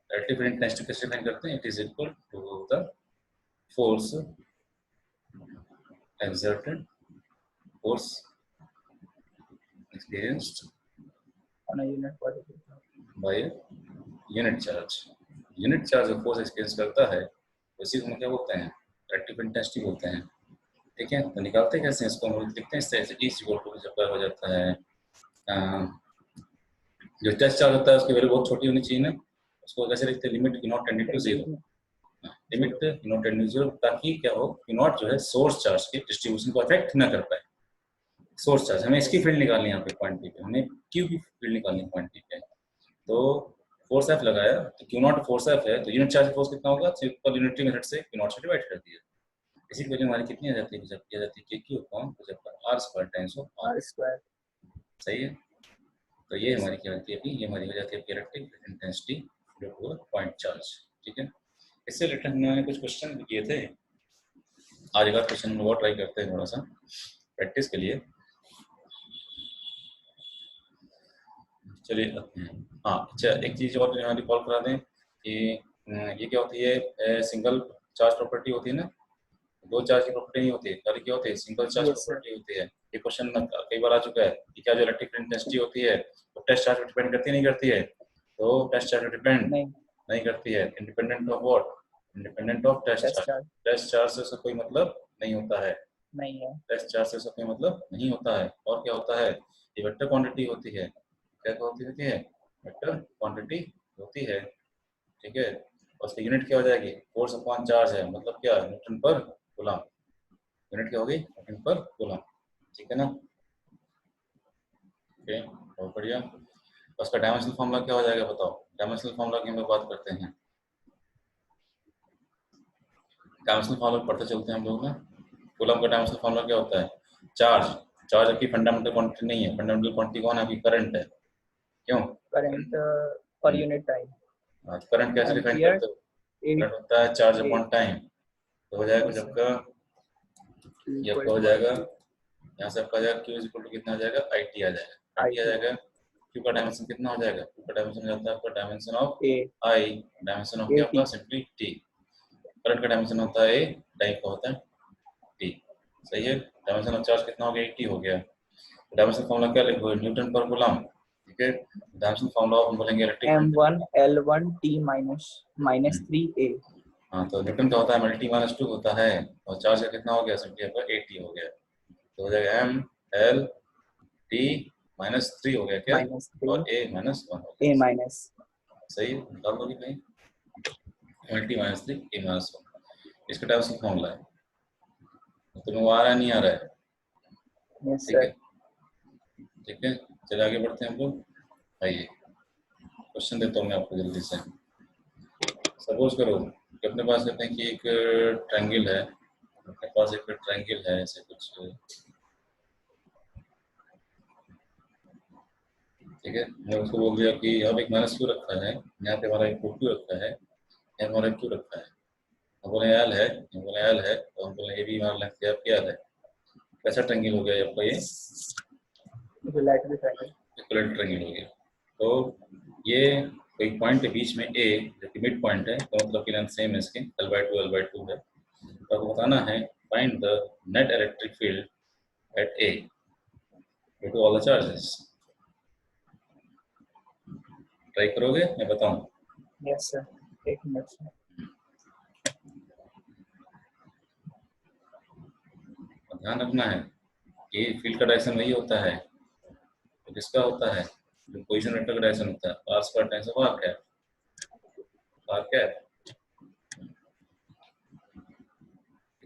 Relative field intensity कैसे define करते हैं? It is equal to the force exerted, force experienced on a unit particle by a unit charge. Unit charge जो force experience करता है उसी को हम क्या बोलते हैं? रिलेटिव इंटेंसिटी बोलते हैं। ठीक है, तो निकालते कैसे हैं इसको? हम लिखते हैं इस तरह से, ई इक्वल टू जब हो जाता है जो टेस्ट चार्ज होता है उसकी वैल्यू बहुत छोटी होनी चाहिए ना, उसको कैसे लिखते हैं? Limit u naught tending to zero, limit u naught tending to zero, ताकि क्या हो, यू नॉट जो है सोर्स चार्ज की डिस्ट्रीब्यूशन को अफेक्ट न कर पाए। सोर्स चार्ज हमें इसकी फील्ड निकालनी है, यहाँ पे पॉइंट पी पे हमें क्यू की फील्ड निकालनी है पॉइंट पी पे। तो फोर्स एफ लगाया तो क्यू नॉट फोर्स एफ है, तो यूनिट चार्ज फोर्स कितना होगा? सिंपल यूनिटरी मेथड से क्यू नॉट से डिवाइड कर दिया। इसी की वैल्यू हमारी कितनी आ जाती है? जब की आ जाती है k q upon r square times of r square. सही है, तो ये हमारी क्या होती है अभी? ये हमारी हो जाती है इलेक्ट्रिक इंटेंसिटी पॉइंट चार्ज। ठीक है, इससे रिलेटेड हमने कुछ क्वेश्चन भी किए थे। आज एक क्वेश्चन हम और ट्राई करते हैं थोड़ा सा प्रैक्टिस के लिए। चलिए हाँ, अच्छा एक चीज़ और यहाँ रिकॉल करा दें कि ये क्या होती है? सिंगल चार्ज प्रॉपर्टी होती है ना, दो चार्ज की प्रॉपर्टी नहीं होती है, सारी क्या होती है? सिंगल चार्ज प्रॉपर्टी होती है। ये क्वेश्चन कई बार आ चुका है कि क्या जो इलेक्ट्रिक इंटेंसिटी होती है वो टेस्ट चार्ज पर डिपेंड करती नहीं करती है? तो टेस्ट चार्ज पर डिपेंड नहीं करती है। Independent of what? Independent of test charge. Test charge से उसका कोई मतलब नहीं होता है, नहीं है, टेस्ट चार्ज से उसका कोई मतलब नहीं होता है। और क्या होता है? ये वेक्टर क्वांटिटी होती है। क्या होती है? वेक्टर क्वांटिटी होती है। ठीक है, और उसकी यूनिट क्या हो जाएगी? फोर्स अपॉन चार्ज है, मतलब क्या? न्यूटन पर कूलम। यूनिट क्या होगी? न्यूटन पर कूलम। ठीक है ना? ओके, बहुत बढ़िया। उसका डायमेंशनल फॉर्मूला क्या हो जाएगा बताओ? डायमेंशनल फॉर्मूला की हम लोग बात करते हैं। डायमेंशनल फॉर्मूला पढ़ते चलते हैं हम लोग ना। कूलम का डायमेंशनल फॉर्मूला क्या होता है? चार्ज। चार्ज आपकी फंडामेंटल क्वांटिटी नहीं है, फंडामेंटल क्वांटिटी कौन है? आपकी करंट है। क्यों? Current per unit time. Current कैसे डिफाइन करते हो? करंट होता है चार्ज अपॉन टाइम। तो हो जाएगा जबका ये आपका हो जाएगा, यहाँ से आपका आ जाएगा Q इक्वल टू कितना आ जाएगा? IT आ जाएगा। IT आ जाएगा। Q का डायमेंशन कितना हो जाएगा? Q का डायमेंशन जाता है आपका dimension of I, dimension of क्या आपका? Simply T। करंट का डायमेंशन होता है A, टाइम का होता है T। सही है, डायमेंशन ऑफ चार्ज कितना हो गया? 80 हो गया। डायमेंशन फॉर्मूला क्या लिखोगे? न्यूटन पर कूलम। ठीक है, डायमेंशन फॉर्मूला हम बोलेंगे electric M1 L1 T minus 3A। हाँ, तो न्यूटन का होता है मल्टी माइनस 2 होता है, और चार्ज का कितना हो गया? सिंपली आपका 80 हो गया। तो हो जाएगा M L T माइनस 3 हो गया क्या? और A माइनस 1 हो गया। A माइनस, सही है, निकाल दो कहीं। T माइनस 3 A माइनस 1 इसका डायमेंशन फॉर्मूला है। तुम्हें वो आ रहा है नहीं आ रहा है? ठीक है, ठीक है, चलिए आगे बढ़ते हैं हम लोग। आइए क्वेश्चन देता हूँ मैं आपको जल्दी से। सपोज करो कि अपने पास कहते हैं कि एक ट्रायंगल है, अपने पास एक ट्रायंगल है ऐसे कुछ। ठीक है, मैंने उसको बोल दिया कि यहाँ पे एक माइनस क्यू रखा है, यहाँ पे हमारा एक क्यू रखा है, यहाँ हमारा क्यू रखा है। हम बोले एल है, हम बोले एल है, तो हम बोले ये भी हमारा लेंथ क्या है? कैसा ट्रायंगल हो गया आपका? ये इक्विलेटरल ट्रायंगल हो गया। तो ये कोई पॉइंट के बीच में ए जो कि मिड पॉइंट है, तो मतलब की लेंथ सेम है इसके, L/2 है। तो आपको बताना है find the net electric field at a due to all the charges. Try करोगे? मैं बताऊं? यस सर, एक मिनट। ध्यान रखना है कि फील्ड का डायरेक्शन वही होता है तो किसका होता है? जो पोजीशन वेक्टर का डायरेक्शन होता है, r square times of r cap. R cap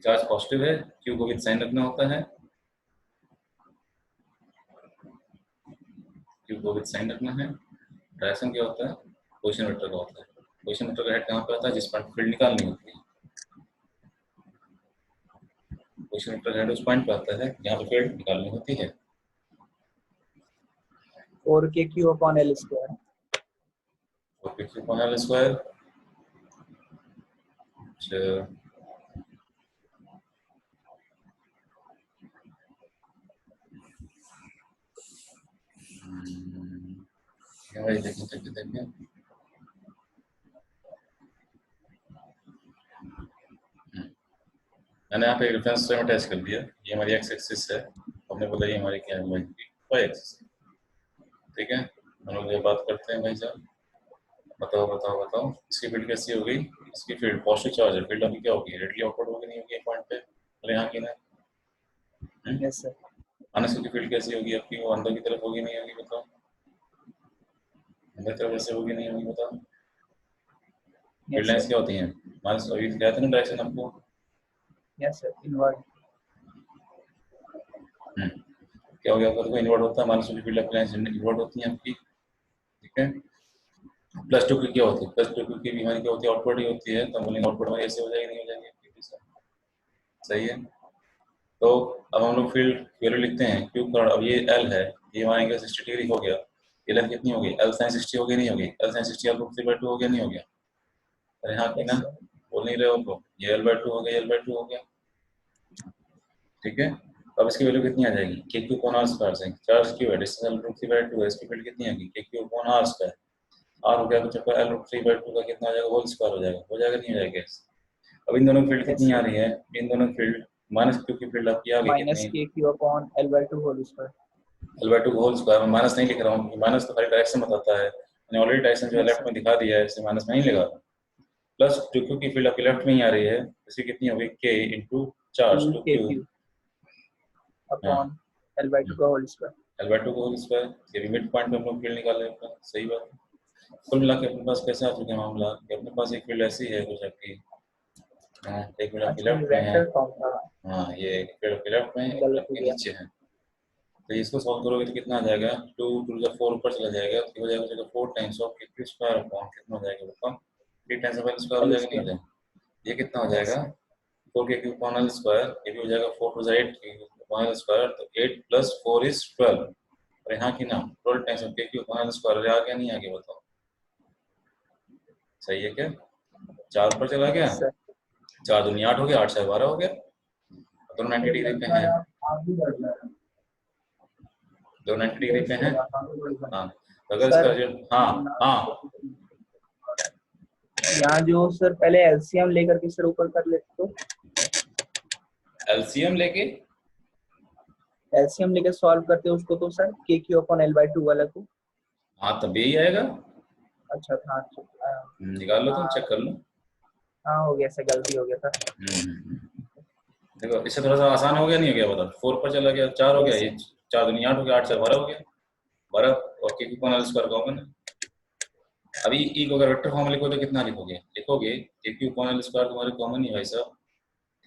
charge positive है, क्यू को विद साइन रखना होता है, क्यू को विद साइन रखना है। डायरेक्शन क्या होता है? पोजीशन वेक्टर का होता है। पोजीशन वेक्टर का हेड कहाँ पे होता है? जिस पॉइंट फील्ड निकालनी होती है। पोजीशन वेक्टर का हेड उस पॉइंट पे आता है जहाँ पे फील्ड निकालनी होती है। 4KQ/L²। 4KQ/L²। अच्छा, भाई देखिए देखिए देखिए, मैंने यहाँ पे रेफरेंस फ्रेम अटैच कर दिया, ये हमारी एक्स एक्सिस है, हमने बोला ये हमारी क्या है, वाई एक्सिस। ठीक है, हम लोग ये बात करते हैं भाई साहब, बताओ बताओ बताओ, इसकी फील्ड कैसी हो गई? इसकी फील्ड पॉजिटिव चार्ज है, फील्ड अभी क्या होगी, रेडली आउटवर्ड होगी नहीं होगी पॉइंट पे, अरे यहाँ की ना। Yes sir. माइनस की फील्ड कैसी होगी आपकी, वो अंदर की तरफ होगी नहीं होगी बताओ, अंदर की तरफ ऐसे होगी नहीं होगी बताओ। Field yes lines sir. क्या होती हैं, माइनस अभी क्या था ना डायरेक्शन आपको। Yes sir, inward. क्या हो गया आपका, देखो इन्वर्ट होता है, माइनस की फील्ड लाइंस इन्वर्ट होती हैं आपकी। ठीक है, प्लस टू की क्या होती है, प्लस टू की भी हमारी क्या होती है, आउटवर्ड ही होती है, तो हम बोलेंगे आउटवर्ड में ऐसे हो जाएगी नहीं हो जाएगी। सही है, तो अब हम लोग फील्ड वैल्यू लिखते हैं, क्यू कारण अब ये एल है, ये हमारा एंगल 60 डिग्री हो गया, ये लेंथ कितनी हो गई, एल साइन 60 हो गई नहीं हो गई, एल साइन 60 रूट 3/2 हो गया नहीं हो गया, अरे हाँ कि ना, यस सर। बोल नहीं रहे हो तो, ये L/2 हो गया, L/2 हो गया। ठीक है, अब इसकी वैल्यू कितनी आ जाएगी, k q upon r square से, चार्ज क्यू है, डिस्टेंस L रूट 3/2 है, इसकी वैल्यू कितनी आएगी, k q upon r square, r हो गया तो चक्कर L रूट 3/2 का कितना आ जाएगा, होल स्क्वायर हो जाएगा नहीं हो जाएगा। अब इन दोनों की फील्ड यस कितनी आ सर, रही है, इन दोनों की फील्ड माइनस क्यू की फील्ड आपकी आ गई माइनस कितनी, k q upon L/2 whole square. L/2 whole square, मैं माइनस नहीं लिख रहा हूँ, माइनस तो खाली डायरेक्शन बताता है, मैंने ऑलरेडी डायरेक्शन जो है यस लेफ्ट सर। में दिखा दिया है, इससे माइनस नहीं लगा। प्लस टू क्यू की फील्ड आपकी लेफ्ट में ही आ रही है, इसकी कितनी होगी, के इंटू चार्ज 2 टू के क्यू। क्यू हाँ, अपॉन L/2 का होल स्क्वायर। L/2 का होल स्क्वायर, ये भी मिड पॉइंट पे हम लोग फील्ड निकाल रहे हैं, सही बात है। कुल मिला के अपने पास कैसा आ चुका है मामला कि अपने पास एक फील्ड ऐसी है कुछ आपकी, हाँ एक फील्ड आपकी अच्छा, ये लेफ्ट में है, वेक्टर फॉर्म था। हाँ ये एक फील्ड आपकी लेफ्ट में है, एक फील्ड गलत हो आपके गया। नीचे है। तो इसको सॉल्व करोगे तो कितना आ जाएगा, 2 2 जा 4 ऊपर चला जाएगा, तो हो जाएगा 4 टाइम्स ऑफ के स्क्वायर अपॉन कितना हो जाएगा बताओ, 3 टाइम्स ऑफ एल स्क्वायर हो एल जाएगा नहीं हो स्क्वायर। जाएगा, ये कितना हो यस जाएगा, सर। 4 के क्यूब अपॉन एल स्क्वायर, ये भी हो जाएगा 4 टू 8 के क्यूब अपॉन एल स्क्वायर, तो 8 प्लस 4 इज 12, और यहाँ की ना 12 टाइम्स ऑफ के क्यूब अपॉन एल स्क्वायर, आ गया नहीं आ गया बताओ, सही है क्या, 4 ऊपर चला गया, यस सर। 4 दूनी 8 हो गया, 8 से 12 हो गया, दोनों 90 डिग्री पे हैं, दोनों 90 डिग्री पे हैं। हाँ, तो अगर इसका सर, रिजल्ट, हाँ हाँ, यहाँ जो सर पहले एलसीएम लेकर के सर ऊपर कर लेते तो, एलसीएम लेके, एलसीएम लेकर सॉल्व करते उसको तो सर के क्यू अपॉन L/2 वाला को। हाँ तब यही आएगा, अच्छा था। निकाल लो तुम, हाँ चेक कर लो। हाँ, हो गया सर, गलती हो गया था। देखो इससे थोड़ा सा आसान हो गया नहीं हो गया बताओ, 4 पर चला गया, 4 हो गया, यस ये 4 दूनी 8 हो गया, 8 से 12 हो गया, 12, और के क्यू एल स्क्वायर कॉमन है। अभी ई को अगर वेक्टर फॉर्म लिखो तो कितना लिखोगे, लिखोगे के क्यू एल स्क्वायर तुम्हारे कॉमन ही भाई साहब,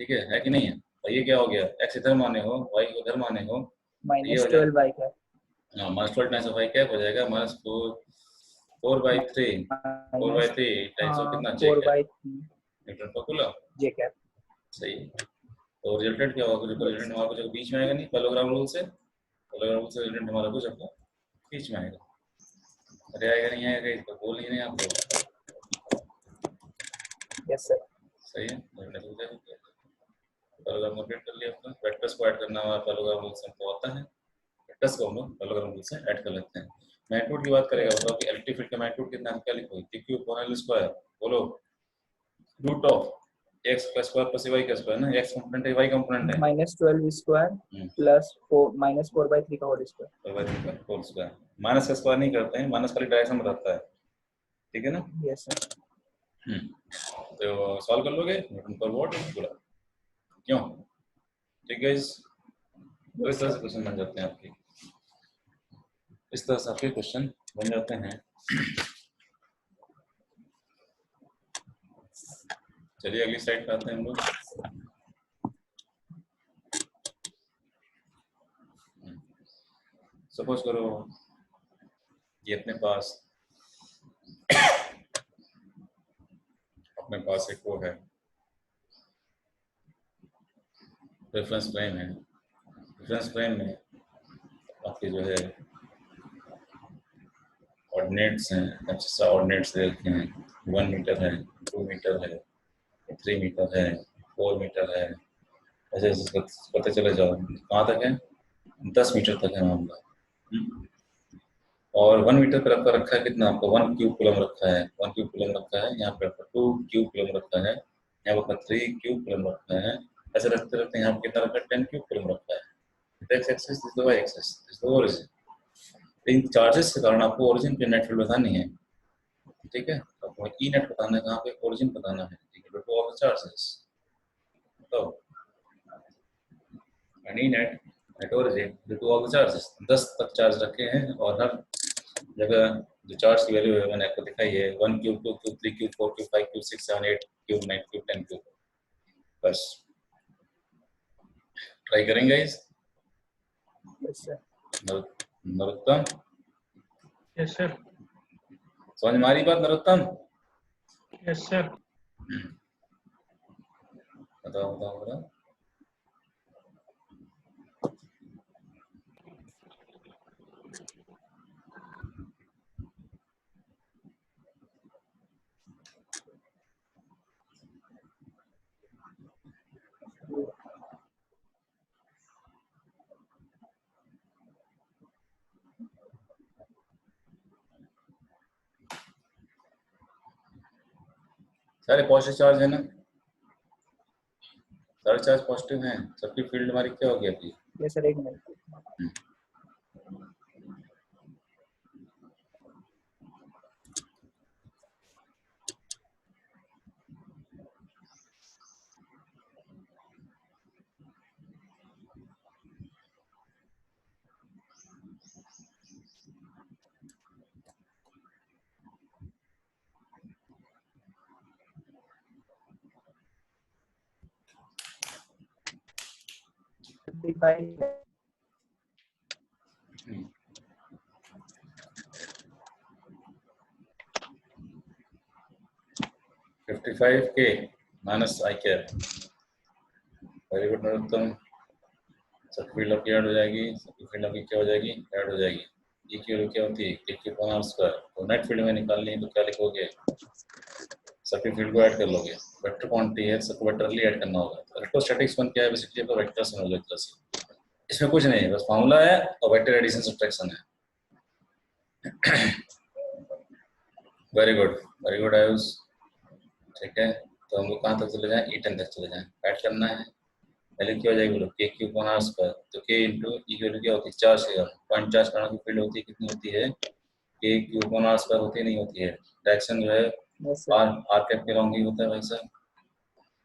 ठीक है कि नहीं है, और ये क्या हो गया, एक्स इधर माने हो वाई को इधर माने हो, तो ये हो जाए -12 minus 12 times of y cap हो जाएगा, माइनस 4/3, 4/3 टाइम्स ऑफ कितना जे कैप, 4/3 न्यूटन पर कूलम। J cap. सही है, तो रिजल्टेंट क्या होगा, जो यस। रिजल्टेंट हमारा कुछ बीच में आएगा नहीं, पैरेललोग्राम रूल से, पैरेललोग्राम रूल से रिजल्टेंट हमारा कुछ आपका बीच में आएगा, अरे आएगा नहीं आएगा, इसको बोल नहीं रहे आप लोग। Yes sir. सही है, पैरेललोग्राम कंप्लीट कर लिया अपना, वेक्टर्स को ऐड करना हमारा पैरेललोग्राम रूल से हमको आता है, वेक्टर्स को हम लोग पैरेललोग्राम रूल से ऐड कर लेते हैं। मैग्नीट्यूड की बात करेगा बताओ कि इलेक्ट्रिक फील्ड का मैग्नीट्यूड कितना है, क्या लिखोगे, के क्यू अपॉन एल स्क्वायर, बोलो, रूट ऑफ एक्स का स्क्वायर प्लस वाई का स्क्वायर ना, एक्स कंपोनेंट है वाई कंपोनेंट है, -12 स्क्वायर प्लस 4 -4/3 का होल स्क्वायर। और वाई का होल स्क्वायर, माइनस का स्क्वायर नहीं करते हैं, माइनस खाली डायरेक्शन बताता है, ठीक है ना। Yes sir. तो सॉल्व कर लोगे, न्यूटन पर वॉट बोला, क्यों, ठीक है, तो इस तरह से क्वेश्चन बन जाते हैं आपके, इस तरह से आपके क्वेश्चन बन जाते हैं। चलिए अगली स्लाइड पे आते हैं हम लोग। सपोज करो ये अपने पास एक वो है, रेफरेंस फ्रेम है, रेफरेंस फ्रेम में आपके जो है ऑर्डिनेट्स हैं, अच्छा ऑर्डिनेट्स दे रखे हैं, 1 मीटर है, 2 मीटर है, 3 मीटर है, 4 मीटर है, ऐसे ऐसे करते चले जाओ, कहाँ तक है, 10 मीटर तक है मामला। और 1 मीटर पर आपका रखा है कितना, आपका 1 क्यूब कूलम रखा है, 1 क्यूब कूलम रखा है, यहाँ पे आपका 2 क्यूब कूलम रखा है, यहाँ पर 3 क्यूब कूलम रखा है, ऐसे रखते रखते यहाँ पे कितना रखा है, 10 क्यूब कूलम रखा है। x axis, this the y axis, this the origin. In charges के कारण आपको ओरिजिन के नेट फील्ड बतानी है, ठीक है। तो आपको ई नेट बताना है, कहाँ पे ओरिजिन बताना है, ठीक है, टू ऑफ द चार्जेस। तो E net at origin due to all the charges, 10 तक चार्ज रखे हैं और हर जगह जो चार्ज की वैल्यू है मैंने आपको दिखाई है, 1 cube, 2 cube, 3 cube, 4 cube, 5 cube, 6, 7, 8 cube, 9 cube, 10 cube. बस ट्राई करेंगे इस Yes, sir. Narottam, yes sir. समझ में आ रही बात नरोत्तम? Yes sir. बताओ बताओ बताओ। सारे पॉजिटिव चार्ज है ना, सारे चार्ज पॉजिटिव हैं, सबकी फील्ड हमारी क्या हो गई अभी? Yes, sir. एक मिनट. फिफ्टी फाइव के माइनस आई कैप। वेरी गुड नरोत्तम, सबकी फील्ड आपकी ऐड हो जाएगी, सबकी फील्ड आपकी क्या हो जाएगी, ऐड हो जाएगी। ये की वैल्यू क्या होती है, k q upon r square. तो नेट फील्ड में निकालनी है तो क्या लिखोगे, सबकी फील्ड को ऐड कर लोगे। वेक्टर क्वांटिटी है, सबको वेक्टरली ऐड करना होगा। तो इलेक्ट्रोस्टैटिक्स वन क्या है, बेसिकली आपका वेक्टर समझ लो एक तरह से, इसमें कुछ नहीं है, बस फार्मूला है और वेक्टर एडिशन सब्ट्रैक्शन है। Very good, very good Ayush, ठीक है। तो हम लोग कहाँ तक चले जाएं, E10 तक चले जाएं, ऐड करना है। पहले क्या हो जाएगी बोलो, के क्यूब अपॉन आर स्क्वायर। तो के इंटू ई की वैल्यू क्या होती है, चार्ज के पॉइंट चार्ज करने की फील्ड होती है, कितनी होती है, के क्यूब अपॉन आर स्क्वायर होती है, नहीं होती है। डायरेक्शन जो है Yes, sir. आर कैप के लॉन्ग ही होता है भाई साहब।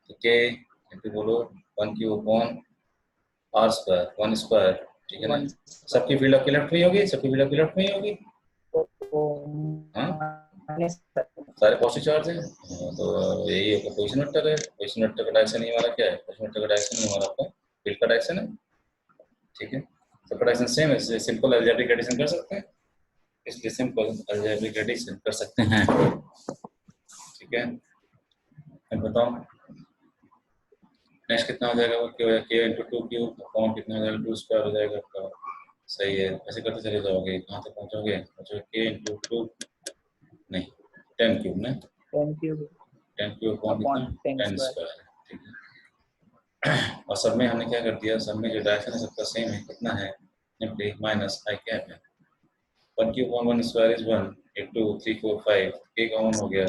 तो के इंटू बोलो 1 cube upon r square, 1 square, ठीक है ना। One. सबकी फील्ड आपकी लेफ्ट में ही होगी, सबकी फील्ड आपकी लेफ्ट में ही होगी। हाँ, Yes, sir. सारे पॉजिटिव चार्ज हैं, तो यही आपका पोजीशन वेक्टर है। पोजीशन वेक्टर का डायरेक्शन ही हमारा क्या है, पोजीशन वेक्टर का डायरेक्शन ही हमारा आपका फील्ड का डायरेक्शन है, ठीक है। सबका डायरेक्शन सेम है, इसलिए सिंपल अलजेब्रिक एडिशन कर सकते हैं, इसलिए सिंपल अलजेब्रिक एडिशन कर सकते हैं, ठीक है। अब बताओ नेक्स्ट कितना हो जाएगा, वो के इंटू 2 क्यूब अपॉन कितना हो जाएगा, 2 स्क्वायर हो जाएगा आपका। सही है, ऐसे करते चले जाओगे, कहाँ तक पहुँचोगे, के इंटू 2 नहीं 10 क्यूब ना, 10 cube 10 क्यूब अपॉन upon कितना, 10 10 square. स्क्वायर, ठीक है। और सब में हमने क्या कर दिया, सब में जो डायरेक्शन है सबका सेम है, कितना है, सिंपली माइनस आई कैप है। 1 क्यूब अपॉन 1 स्क्वायर इज 1, 1 2 3 4 5, के कॉमन हो गया,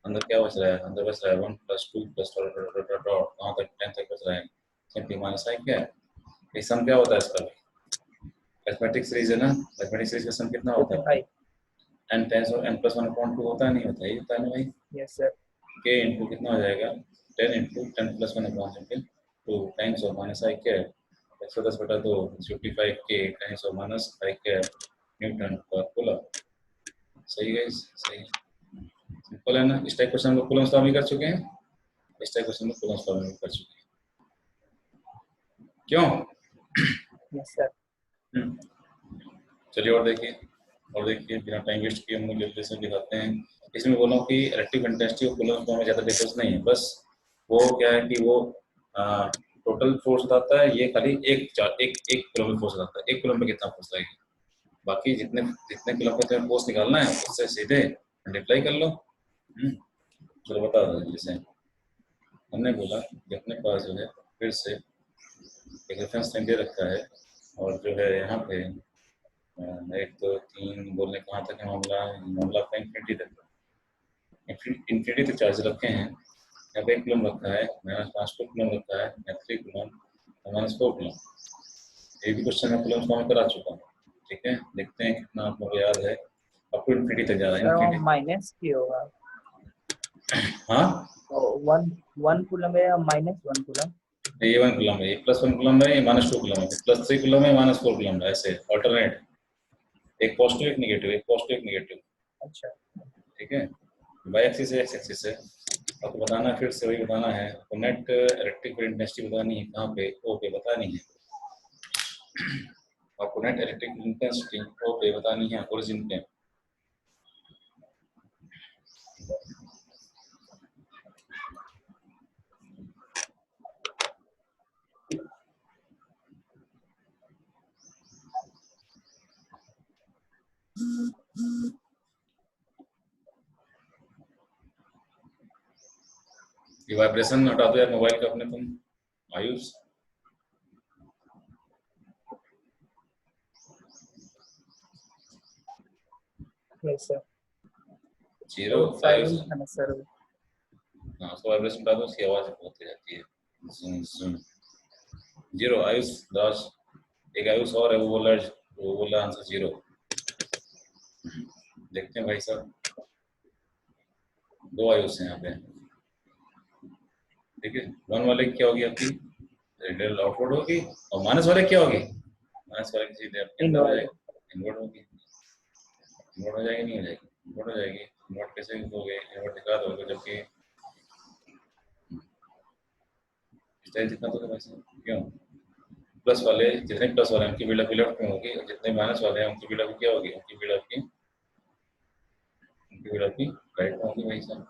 अंदर क्या बच रहा है, अंदर बच रहा है 1 plus 2 plus dot dot dot dot, कहाँ तक 10 तक बच रहा है, सिंपली माइनस आई कैप। ये सम क्या होता है इसका, अरिथमेटिक सीरीज है ना, अरिथमेटिक सीरीज का सम कितना होता है, 55. n टाइम्स और n प्लस 1 अपॉन 2 होता है, नहीं होता है, ये होता है ना भाई। Yes, sir. के इंटू कितना हो जाएगा, 10 into 10 plus 1 upon simple 2 times और माइनस आई कैप, 110/2, 55 के टाइम्स और माइनस आई कैप न्यूटन पर कूलम। सही है, सही, सिंपल है ना। इस टाइप क्वेश्चन हम लोग कूलम फॉर्म कर चुके हैं, इस टाइप क्वेश्चन में कूलम फॉर्म कर चुके हैं, क्यों? Yes, sir. चलिए और देखिए, और देखिए बिना टाइम वेस्ट किए हम लोग कैलकुलेशन दिखाते हैं। इसमें बोला कि इलेक्ट्रिक इंटेंसिटी और कूलम में ज़्यादा डिफरेंस नहीं है, बस वो क्या है कि वो टोटल फोर्स बताता है, ये खाली एक कूलम फोर्स बताता है, 1 कूलम में कितना फोर्स लगेगा। बाकी जितने जितने कूलम पे तुम्हें फोर्स निकालना है उससे सीधे मल्टीप्लाई कर लो। चलो बता दो, जैसे हमने बोला कि अपने पास जो है फिर से एक रेफरेंस टाइम दे रखा है, और जो है यहाँ पे 1 2 3 बोलने कहाँ तक है मामला, मामला आपका इन्फिनिटी तक, इन्फिनिटी तक चार्ज रखे हैं। यहाँ पे 1 कूलम रखा है, -5 कूलम रखा है, यहाँ 3 कूलम, -4 कूलम। ये भी क्वेश्चन में कूलम फॉर्म करा चुका हूँ। ठीक है, देखते हैं कितना आप लोगों को याद है। अप टू इन्फिनिटी तक जा रहा है, सर वो इन्फिनिटी। माइनस की होगा। हाँ, तो 1 कूलम है या -1 कूलम? ये 1 कूलम है, ये +1 कूलम है, ये -2 कूलम है, +3 कूलम है, -4 कूलम है, ऐसे ऑल्टरनेट, एक पॉजिटिव एक नेगेटिव, एक पॉजिटिव एक नेगेटिव। अच्छा, ठीक है, वाई एक्सिस है, एक्स एक्सिस है। आपको बताना है, फिर से वही बताना है, तो नेट इलेक्ट्रिक फील्ड इंटेंसिटी बतानी है, कहाँ पे? ओ पे बतानी है। आपको नेट इलेक्ट्रिक इंटेंसिटी ओ पे बतानी है, ओरिजिन पे। ये वाइब्रेशन हटा दो यार मोबाइल का अपने, तुम Ayush. Yes sir. 0 Ayush, silent था ना सर। हाँ उसको वाइब्रेशन हटा दो, उसकी आवाज बहुत तेज आती है। सुन सुन 0 आयुष दास, एक आयुष और है, वो बोला आंसर 0। देखते हैं भाई साहब, 2 आयुष हैं यहाँ पे। ठीक है, 1 वाले की क्या होगी आपकी? रेडियल आउटवर्ड होगी, और माइनस वाले क्या होगी? माइनस वाले की सीधे आपके अंदर हो जाएगी, इनवर्ट होगी। इन्वर्ट हो जाएगी, नहीं हो जाएगी? इन्वर्ट हो जाएगी। इन्वर्ट कैसे होगे? इन्वर्ट दिखा दोगे, जबकि स्टाइल जितना तो वैसे क्यों? प्लस वाले, जितने प्लस वाले हैं उनकी बिल्डअप लेफ्ट में होगी, और जितने माइनस वाले हैं उनकी बिल्डअप क्या होगी? उनकी बिल्डअप की राइट में होगी भाई साहब।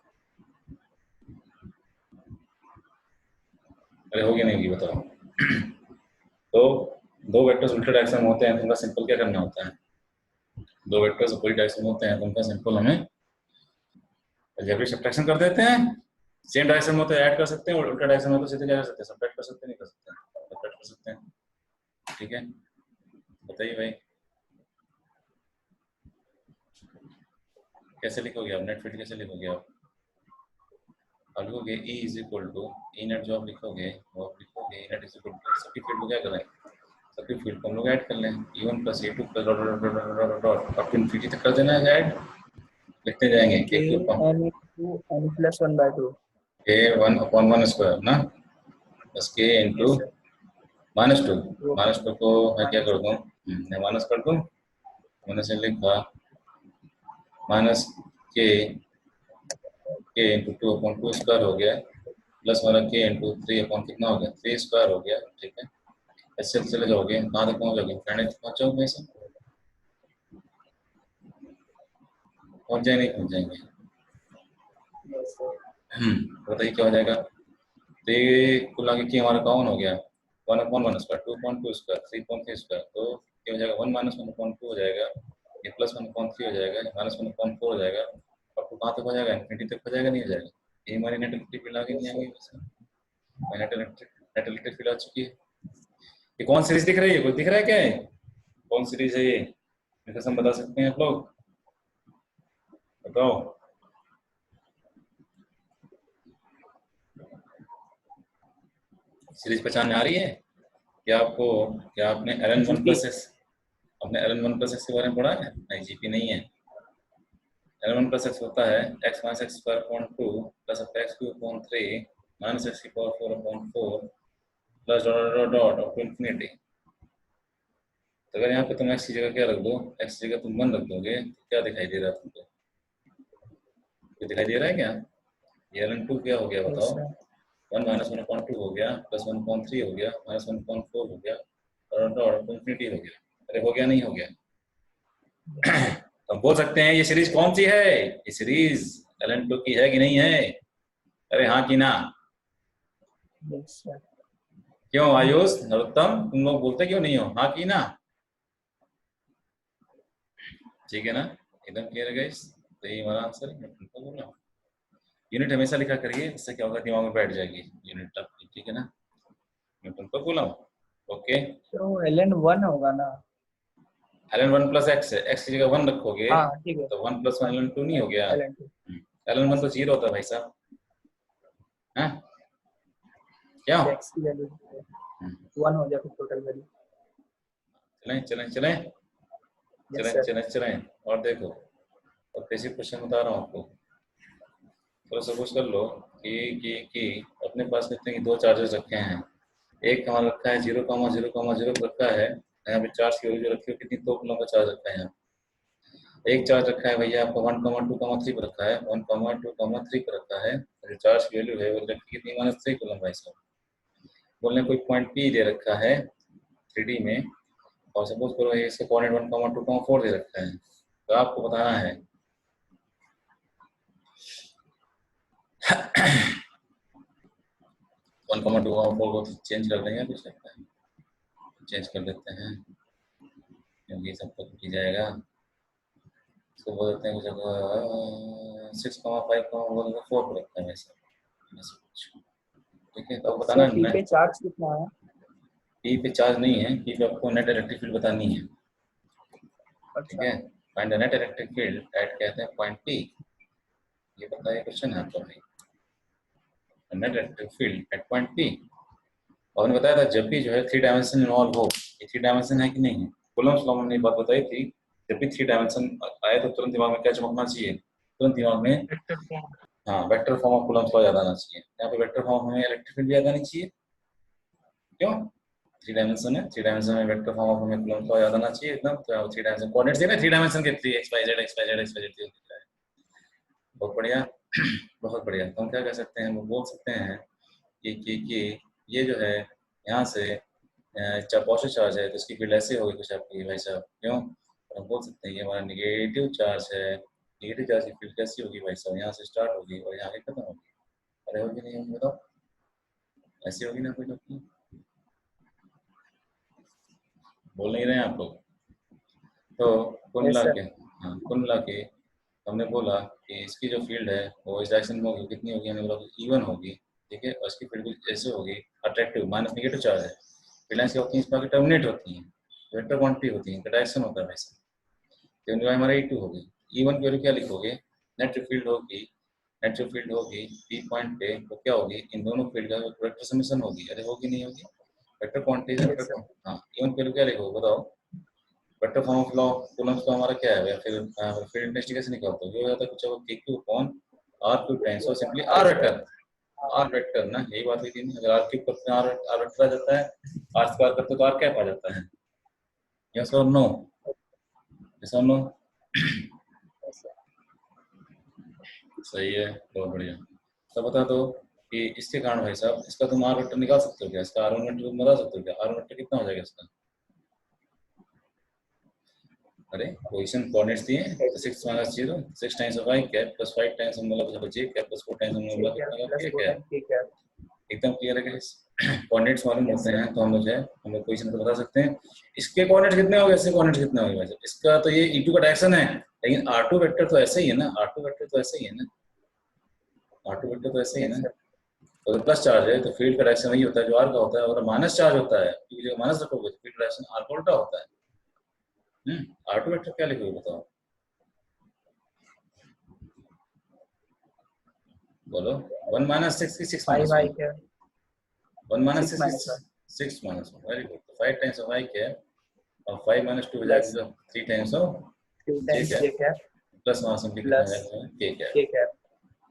अरे होगी नहीं होगी बताओ? तो 2 वेक्टर्स उल्टे डायरेक्शन में होते हैं तो उनका सिंपल क्या करना होता है? 2 वेक्टर्स उल्टे डायरेक्शन में होते हैं तो उनका सिंपल हमें अलजेब्रिक सब्ट्रैक्शन कर देते हैं। सेम डायरेक्शन में होते हैं ऐड कर सकते हैं, और उल्टा डायरेक्शन में होते सीधे क्या कर सकते हैं? सब्ट्रैक्ट कर सकते हैं, नहीं कर सकते? सब्ट्रैक्ट कर सकते हैं। ठीक है, बताइए भाई कैसे लिखोगे आप? नेट फील्ड कैसे लिखोगे आप? आप लिखोगे E is equal to e net, जो आप लिखोगे वो आप लिखोगे E net is equal to सबकी फील्ड को क्या करें? सबकी फील्ड को हम लोग ऐड कर लें, E1 plus E2 plus dot dot dot dot dot dot up to infinity तक कर देना है ऐड। लिखते जाएंगे k n into n plus 1/2 k 1 upon 1 square ना, बस k इंटू yes sir -2 को मैं क्या कर दूँ? मैं माइनस कर दूँ, मैंने से लिखा minus k into 2 upon 2 square हो गया, प्लस वाला k इंटू 3 अपॉन कितना हो गया? 3 स्क्वायर हो गया। ठीक है, ऐसे चले जाओगे, कहाँ तक पहुँचोगे? इनफिनिटी तक पहुँचोगे, ऐसे पहुँच जाए, नहीं पहुँच जाएंगे? yes sir बताइए क्या हो जाएगा? तो ये कुल आगे की हमारा कौन हो गया? 1 upon 1 square, 2 upon 2 square, 3 upon 3 square, तो क्या हो जाएगा? 1 माइनस 1 अपॉन 2 हो जाएगा, ये प्लस 1 अपॉन 3 हो जाएगा, ये माइनस 1 अपॉन 4 हो जाएगा। आपको कहाँ तक हो जाएगा? इन्फिनिटी तक हो जाएगा, नहीं हो जाएगा? ये हमारी नेट इलेक्ट्रिक फील्ड आगे नहीं आ गई? नेट इलेक्ट्रिक फील्ड आ चुकी है। ये कौन सीरीज दिख रही है? कुछ दिख रहा है क्या? कौन सीरीज है ये? हम बता सकते हैं आप लोग? बताओ। सीरीज पहचान आ रही है क्या आपको? क्या आपने Ln 1 प्लस एक्स, आपने Ln 1 प्लस एक्स के बारे में पढ़ा है? नहीं, जीपी नहीं है। Ln 1 प्लस एक्स होता है x minus x square upon 2 plus x cube upon 3 minus x की power 4 upon 4 plus dot dot dot up to infinity. तो अगर यहाँ पे तुम x की जगह क्या रख दो? x की जगह तुम 1 रख दोगे तो क्या दिखाई दे रहा है तुमको? कुछ दिखाई दे रहा है क्या? ये Ln 2 क्या हो गया बताओ? 1 माइनस 1 अपॉन 2 हो गया, प्लस 1 अपॉन 3 हो गया, माइनस 1 अपॉन 4 हो गया, और डॉट इन्फिनिटी हो गया। अरे हो गया, नहीं हो गया? तो हम बोल सकते हैं ये सीरीज कौन सी है? ये सीरीज Ln 2 की है कि नहीं है? अरे हाँ कि ना? yes sir क्यों आयुष, नरोत्तम, तुम लोग बोलते क्यों नहीं हो? हाँ कि ना? ठीक है ना, एकदम क्लियर है गाइस? तो ये हमारा आंसर है। मैं तुमको बोल रहा हूँ यूनिट हमेशा लिखा करिए, इससे क्या होगा दिमाग में बैठ जाएगी यूनिट आपकी। ठीक है ना, मैं तुमको बोला हूँ। ओके, तो ln 1 होगा ना? Ln 1 प्लस एक्स है, एक्स की जगह 1 रखोगे हाँ ठीक है, तो 1 प्लस 1 Ln 2 नहीं हो गया? ln 2 Ln 1 तो 0 होता है भाई साहब, क्या x की वैल्यू 1 हो जाएगा टोटल वैल्यू। चलें चलें चलें यस चलें सर। चलें चलें और देखो, और बेसिक क्वेश्चन बता रहा हूँ आपको। तो सपोज कर लो कि अपने पास कितने की दो चार्जेस रखे हैं। एक हमारा रखा है 0,0,0 रखा है, यहाँ पे चार्ज की वैल्यू जो रखी है कितनी, 2 कूलम का चार्ज रखा है यहाँ। एक चार्ज रखा है भैया आपका 1,2,3 पर रखा है, 1,2,3 पर रखा है, जो चार्ज की वैल्यू है वो रखी कितनी, -3 कूलम भाई साहब। बोलने कोई पॉइंट P दे रखा है 3D में, और सपोज करो ये इसका कोऑर्डिनेट 1,2,4 दे रखा है, तो आपको बताना है 1,2,4 को चेंज कर देंगे, कुछ लगता है चेंज कर देते हैं क्योंकि ये सब तो की जाएगा। इसको बोल देते हैं कुछ 6,5,4 पर रखता है वैसे कुछ। ठीक है, तो अब बताना सर P है पे चार्ज कितना है? P पे चार्ज नहीं है, P पे आपको नेट इलेक्ट्रिक फील्ड बतानी है। ठीक अच्छा है, find the net electric field eight कहते हैं पॉइंट P। ये बताइए क्वेश्चन है आपका भाई, net electric field eight point P। और मैंने बताया था जब भी जो है 3 डायमेंशन इन्वॉल्व हो, ये 3 डायमेंशन है कि नहीं है। कूलम्स लॉ में बात बताई थी, जब भी 3 डायमेंशन आए तो तुरंत दिमाग में क्या चमकना चाहिए, तुरंत दिमाग में वेक्टर फॉर्म। हाँ vector form of Coulomb's law याद आना चाहिए। यहाँ पे वेक्टर फॉर्म हमें इलेक्ट्रिक फील्ड याद आनी चाहिए, क्यों, 3 डायमेंशन है, 3 डायमेंशन में वेक्टर फॉर्म ऑफ हमें कूलम्स लॉ याद आना चाहिए एकदम। तो 3 डायमेंशन कोऑर्डिनेट्स है ना, 3 डायमेंशन के 3 x y z x y z x y z दिख रहा है। बहुत बढ़िया बहुत बढ़िया। तो हम क्या कर सकते हैं, वो बोल सकते हैं कि ये जो है यहाँ से पॉजिटिव चार्ज है तो इसकी फील्ड ऐसे होगी कुछ आपकी भाई साहब, क्यों, तो हम बोल सकते हैं ये हमारा नेगेटिव चार्ज है, नेगेटिव चार्ज की फील्ड कैसी होगी भाई साहब, यहाँ से स्टार्ट होगी और यहाँ पे खत्म होगी। अरे होगी नहीं होगी बताओ, ऐसी होगी ना कोई लोग की, बोल नहीं रहे हैं आप लोग। तो कुल यस मिला सर। के, हाँ कुल मिला के हमने बोला कि इसकी जो फील्ड है वो इस डायरेक्शन में होगी, कितनी होगी, हमने बोला इवन होगी। ठीक है, और इसकी फील्ड कुछ ऐसे होगी, अट्रैक्टिव माइनस नेगेटिव चार्ज है, फील्ड्स क्या होती हैं, इस पर टर्मिनेट होती हैं, वेक्टर क्वांटिटी होती है, डायरेक्शन होता है वैसे। तो इनका हमारा E2 होगी। E1 की वैल्यू क्या लिखोगे, नेट जो फील्ड होगी, नेट जो फील्ड होगी P पॉइंट पे वो क्या होगी, इन दोनों फील्ड का वेक्टर समेशन होगी। अरे होगी नहीं होगी, वेक्टर क्वांटिटी Yes, sir. हाँ E1 की वैल्यू क्या लिखोगे बताओ, vector form of law Coulomb's का हमारा क्या है, या फिर फील्ड इंटेंसिटी कैसे निकालते हो, ये हो जाता है कुछ KQ upon R cube times, और simply R vector, R vector ना, यही बात हुई थी ना, अगर R क्यूब करते हैं R वेक्टर आ जाता है, R स्क्वायर करते तो R कैप आ जाता है। यस और नो, यस और नो, सही है, बहुत बढ़िया। तो बता दो कि इसके कारण भाई साहब इसका तुम R वेक्टर निकाल सकते हो क्या, इसका R1 वेक्टर तुम बता सकते हो क्या, R वेक्टर कितना हो जाएगा इसका। अरे पोजीशन कोऑर्डिनेट्स दिए तो 6 - 0 6 times of i cap plus 5 times हम लोग बचा j कैप प्लस 4 टाइम्स हम लोग कितना प्लस k कैप। ठीक है। एकदम क्लियर है गाइस, कोऑर्डिनेट्स मालूम होते हैं तो हम लोग है, हम लोग पोजीशन तो बता सकते हैं। इसके कोऑर्डिनेट्स कितने हो गए, इसके कोऑर्डिनेट्स कितने हो गए वैसे, इसका तो ये E2 का डायरेक्शन है, लेकिन R2 वेक्टर तो ऐसे ही है ना, R2 वेक्टर तो ऐसे ही है ना, R2 वेक्टर तो ऐसे ही है ना। तो प्लस चार्ज है तो फील्ड का डायरेक्शन वही होता है जो R का होता है, और माइनस चार्ज होता है क्योंकि जो माइनस रखोगे तो फील्ड डायरेक्शन R का उल्टा होता है। R2 वेक्टर क्या लिखोगे बताओ, बोलो। 1 - 6 की 6 - 1 5 i क्या 1 - 6 6 की minus 1 6 - 1 वेरी गुड। तो 5 टाइम्स ऑफ i कैप और 5 - 2 हो प्लस जाएगा 3 times of 2 j times cap j cap plus वहां सिंपली कितना हो प्लस जाएगा k कैप। k cap।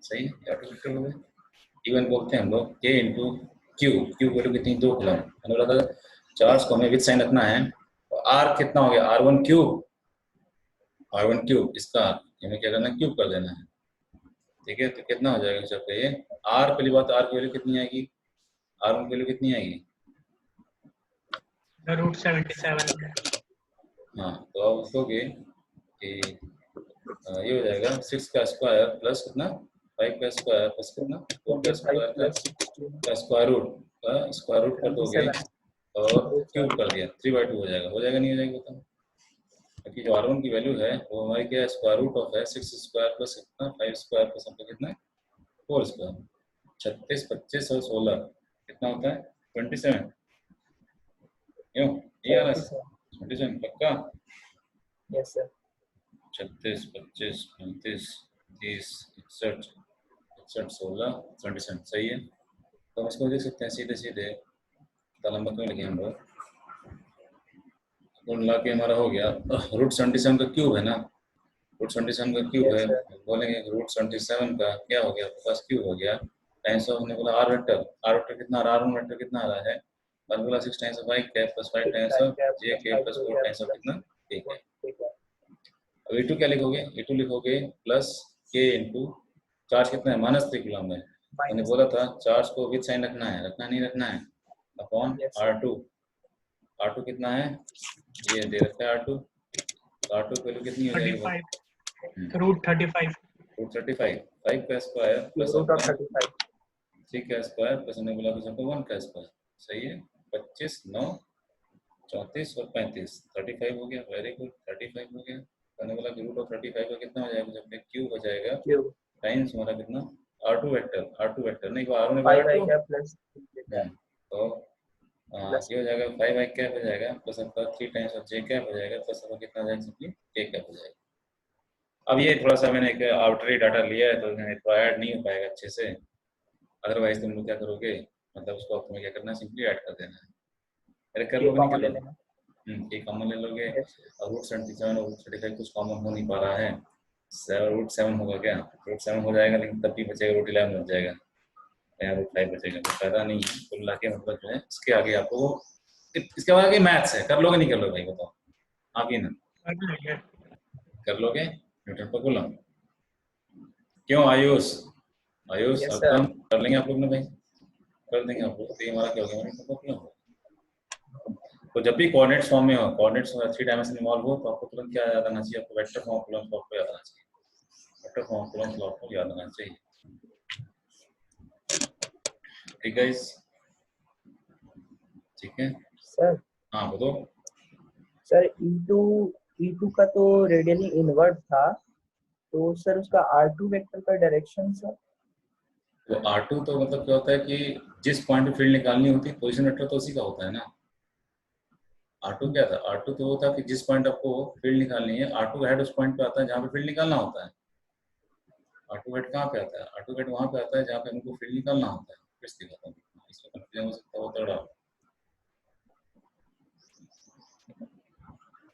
सही है, ऑटो वेक्टर हो गए। इवन बोलते हैं हम लोग k into Q, Q value कितनी 2 कूलम, मैंने बोला था चार्ज को हमें विद साइन रखना है। तो r कितना हो गया r1 क्यूब, r1 क्यूब इसका हमें क्या करना है क्यूब कर देना है। ठीक है, तो कितना हो जाएगा सबका ये r, पहली बात r की वैल्यू कितनी आएगी, r1 की वैल्यू कितनी आएगी, √77 है। हाँ तो अब उसकोगे कि ये हो जाएगा 6 का स्क्वायर प्लस कितना 5 का स्क्वायर प्लस कितना 4 का 25 स्क्वायर plus 16 का स्क्वायर रूट कर दोगे 77 और क्यूब कर दिया 3/2 हो जाएगा नहीं हो जाएगा बताओ। क्योंकि जो R1 की वैल्यू है वो हमारी क्या स्क्वायर रूट ऑफ है 6 स्क्वायर प्लस कितना 5 स्क्वायर प्लस हमको कितना 4 स्क्वायर, 36 25 और 16 कितना होता है 27, क्यों ये आ रहा है 77। 27 पक्का। Yes sir. 36 25 35 30 61 61 16 27 सही है। तो हम इसको देख सकते हैं सीधे सीधे, इतना लंबा क्यों लिखे हम लोग, कुल मिला के हमारा हो गया रूट 77 का क्यूब है ना, रूट 77 का क्यूब है, Yes, sir. बोलेंगे रूट 77 का क्या हो गया आपके पास, क्यूब हो गया टाइम्स ऑफ, हमने बोला आर वेक्टर कितना आ रहा है, आर वन वेक्टर कितना आ रहा है, और बोला 6 times of I cap plus 5 times of J cap plus 4 times of कितना के कैप। ठीक है अब E2 क्या लिखोगे, E2 लिखोगे प्लस के इंटू चार्ज कितना है -3 कूलम है, मैंने बोला था चार्ज को विद साइन रखना है, रखना नहीं रखना है, अपॉन Yes, sir. R2 कितना है, ये दे रखा है R2, तो R2 की वैल्यू कितनी हो जाएगी, 35 रूट 35 रूट 35, 5 का स्क्वायर प्लस Root of 35. 3 का स्क्वायर प्लस हमने बोला कुछ हमको 1 का स्क्वायर, सही है, 25 9 34 और 35 35 हो गया, वेरी गुड 35 हो गया। मैंने बोला कि रूट ऑफ 35 का कितना हो जाएगा, जब क्यूब हो जाएगा Cube. टाइम्स हमारा कितना R2 वेक्टर नहीं, वो R1 5 R2, I cap plus तो ये हो जाएगा 5 आई कैप हो जाएगा प्लस आपका 3 टाइम्स ऑफ जे कैप हो जाएगा प्लस आपका कितना हो जाएगा सिंपली के कैप हो जाएगा। अब ये थोड़ा सा मैंने एक आउटरी डाटा लिया है तो इसमें ऐड नहीं हो पाएगा अच्छे से, अदरवाइज तुम लोग क्या करोगे, मतलब उसको तुम्हें क्या करना है, सिंपली ऐड कर देना है, अरे कर लोगे नहीं कर लोगे, एक कॉमन ले लोगे, और रूट 77 और रूट 35 कुछ कॉमन हो नहीं पा रहा है, रूट 7 होगा क्या, रूट 7 हो जाएगा लेकिन तब भी बचेगा रूट 11 बच जाएगा, यहाँ रूट 5 बचेगा, तो फायदा नहीं है कुल मिला के, मतलब जो है इसके आगे आपको इसके बाद आगे मैथ्स है, कर लोगे नहीं कर लोगे भाई बताओ, आप ही ना कर लोगे न्यूटन पर कूलम, क्यों आयुष Yes, अब sir. हम कर लेंगे आप लोग ने भाई, कर देंगे आप लोग, तो ये हमारा क्या हो गया न्यूटन पर कूलम। तो जब भी कोऑर्डिनेट्स फॉर्म में हो, कोऑर्डिनेट्स 3 डायमेंशन इन्वॉल्व हो, तो आपको तुरंत क्या याद आना चाहिए, आपको वेक्टर फॉर्म कूलम प्लॉट को याद आना चाहिए, वेक्टर फॉर्म कूलम प्लॉट को याद आना चाहिए, ठीक है ठीक है Sir. हाँ बताओ। सर E2 का तो रेडियली इनवर्ट था, तो सर उसका R2 वेक्टर का डायरेक्शन सर, तो R2 तो मतलब क्या होता है कि जिस पॉइंट पे फील्ड निकालनी होती है, पोजीशन वेक्टर तो उसी का होता है ना, R2 क्या था, R2 तो वो था कि जिस पॉइंट आपको फील्ड निकालनी है, R2 का हेड उस पॉइंट पे आता है जहाँ पे फील्ड निकालना होता है, R2 हेड कहाँ पे आता है, R2 हेड वहाँ पे आता है जहाँ पे हमको फील्ड निकालना होता है, किस दिखाता हूँ इसमें कंफ्यूजन हो सकता है, वो तगड़ा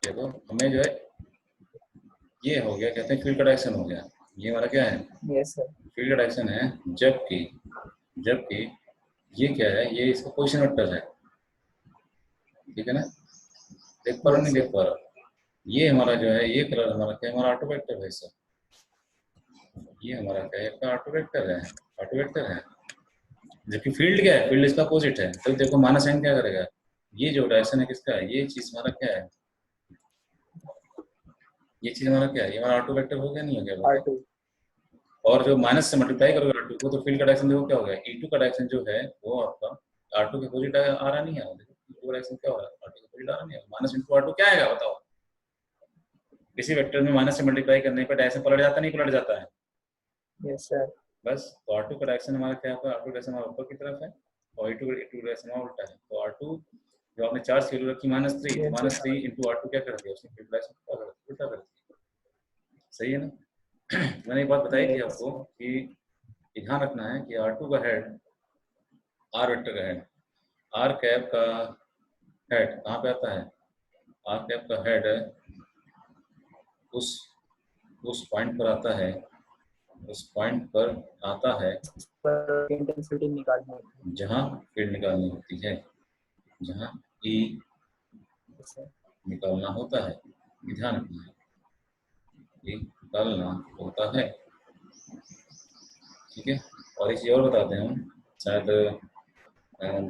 देखो, हमें जो है ये हो गया, कहते हैं फील्ड का डायरेक्शन हो गया, ये हमारा क्या है, यस सर, फील्ड का डायरेक्शन है, जबकि ये क्या है, ये इसका पोजीशन वेक्टर है, ठीक है ना, देख पा रहा नहीं देख पा रहा, ये हमारा जो है, ये कलर हमारा क्या है, हमारा ऑटो वेक्टर है सर, ये हमारा क्या है, इसका ऑटो वेक्टर है, जबकि फील्ड क्या है, फील्ड इसका अपोजिट है, तो देखो माइनस साइन क्या करेगा, ये जो डायरेक्शन है किसका है, ये चीज हमारा क्या है, ये चीज हमारा क्या है, ये हमारा ऑटो वेक्टर हो गया नहीं हो गया, R2 और जो माइनस से मल्टीप्लाई करोगे R2 को, तो फील्ड का डायरेक्शन देखो क्या हो गया, E2 का डायरेक्शन जो है वो आपका R2 के अपोजिट आ रहा नहीं है, देखो E2 का डायरेक्शन क्या हो रहा है, R2 के अपोजिट आ रहा नहीं है, माइनस इंटू R2 क्या आएगा बताओ, किसी वेक्टर में माइनस से मल्टीप्लाई करने पर डायरेक्शन पलट जाता नहीं पलट जाता है, यस सर, बस, तो R2 का डायरेक्शन हमारा क्या होगा, R2 डायरेक्शन हमारा ऊपर की तरफ है और E2 डायरेक्शन हमारा उल्टा है, तो R2 जो आपने चार्ज की रखी -3 इंटू R2 क्या कर दिया, उसने फील्ड डायरेक्शन उल्टा कर दिया, सही है ना। मैंने एक बात बताई थी आपको कि ध्यान रखना है कि R2 का हेड, R वेक्टर का हेड, R कैप का हेड कहाँ पे आता है, R कैप का हेड उस पॉइंट पर आता है, उस पॉइंट पर आता है पर इंटेंसिटी निकालनी है, जहाँ फील्ड निकालनी होती है, जहाँ E निकालना होता है, ध्यान रखना है, E निकालना होता है, ठीक है। और एक चीज और बताते हैं हम, शायद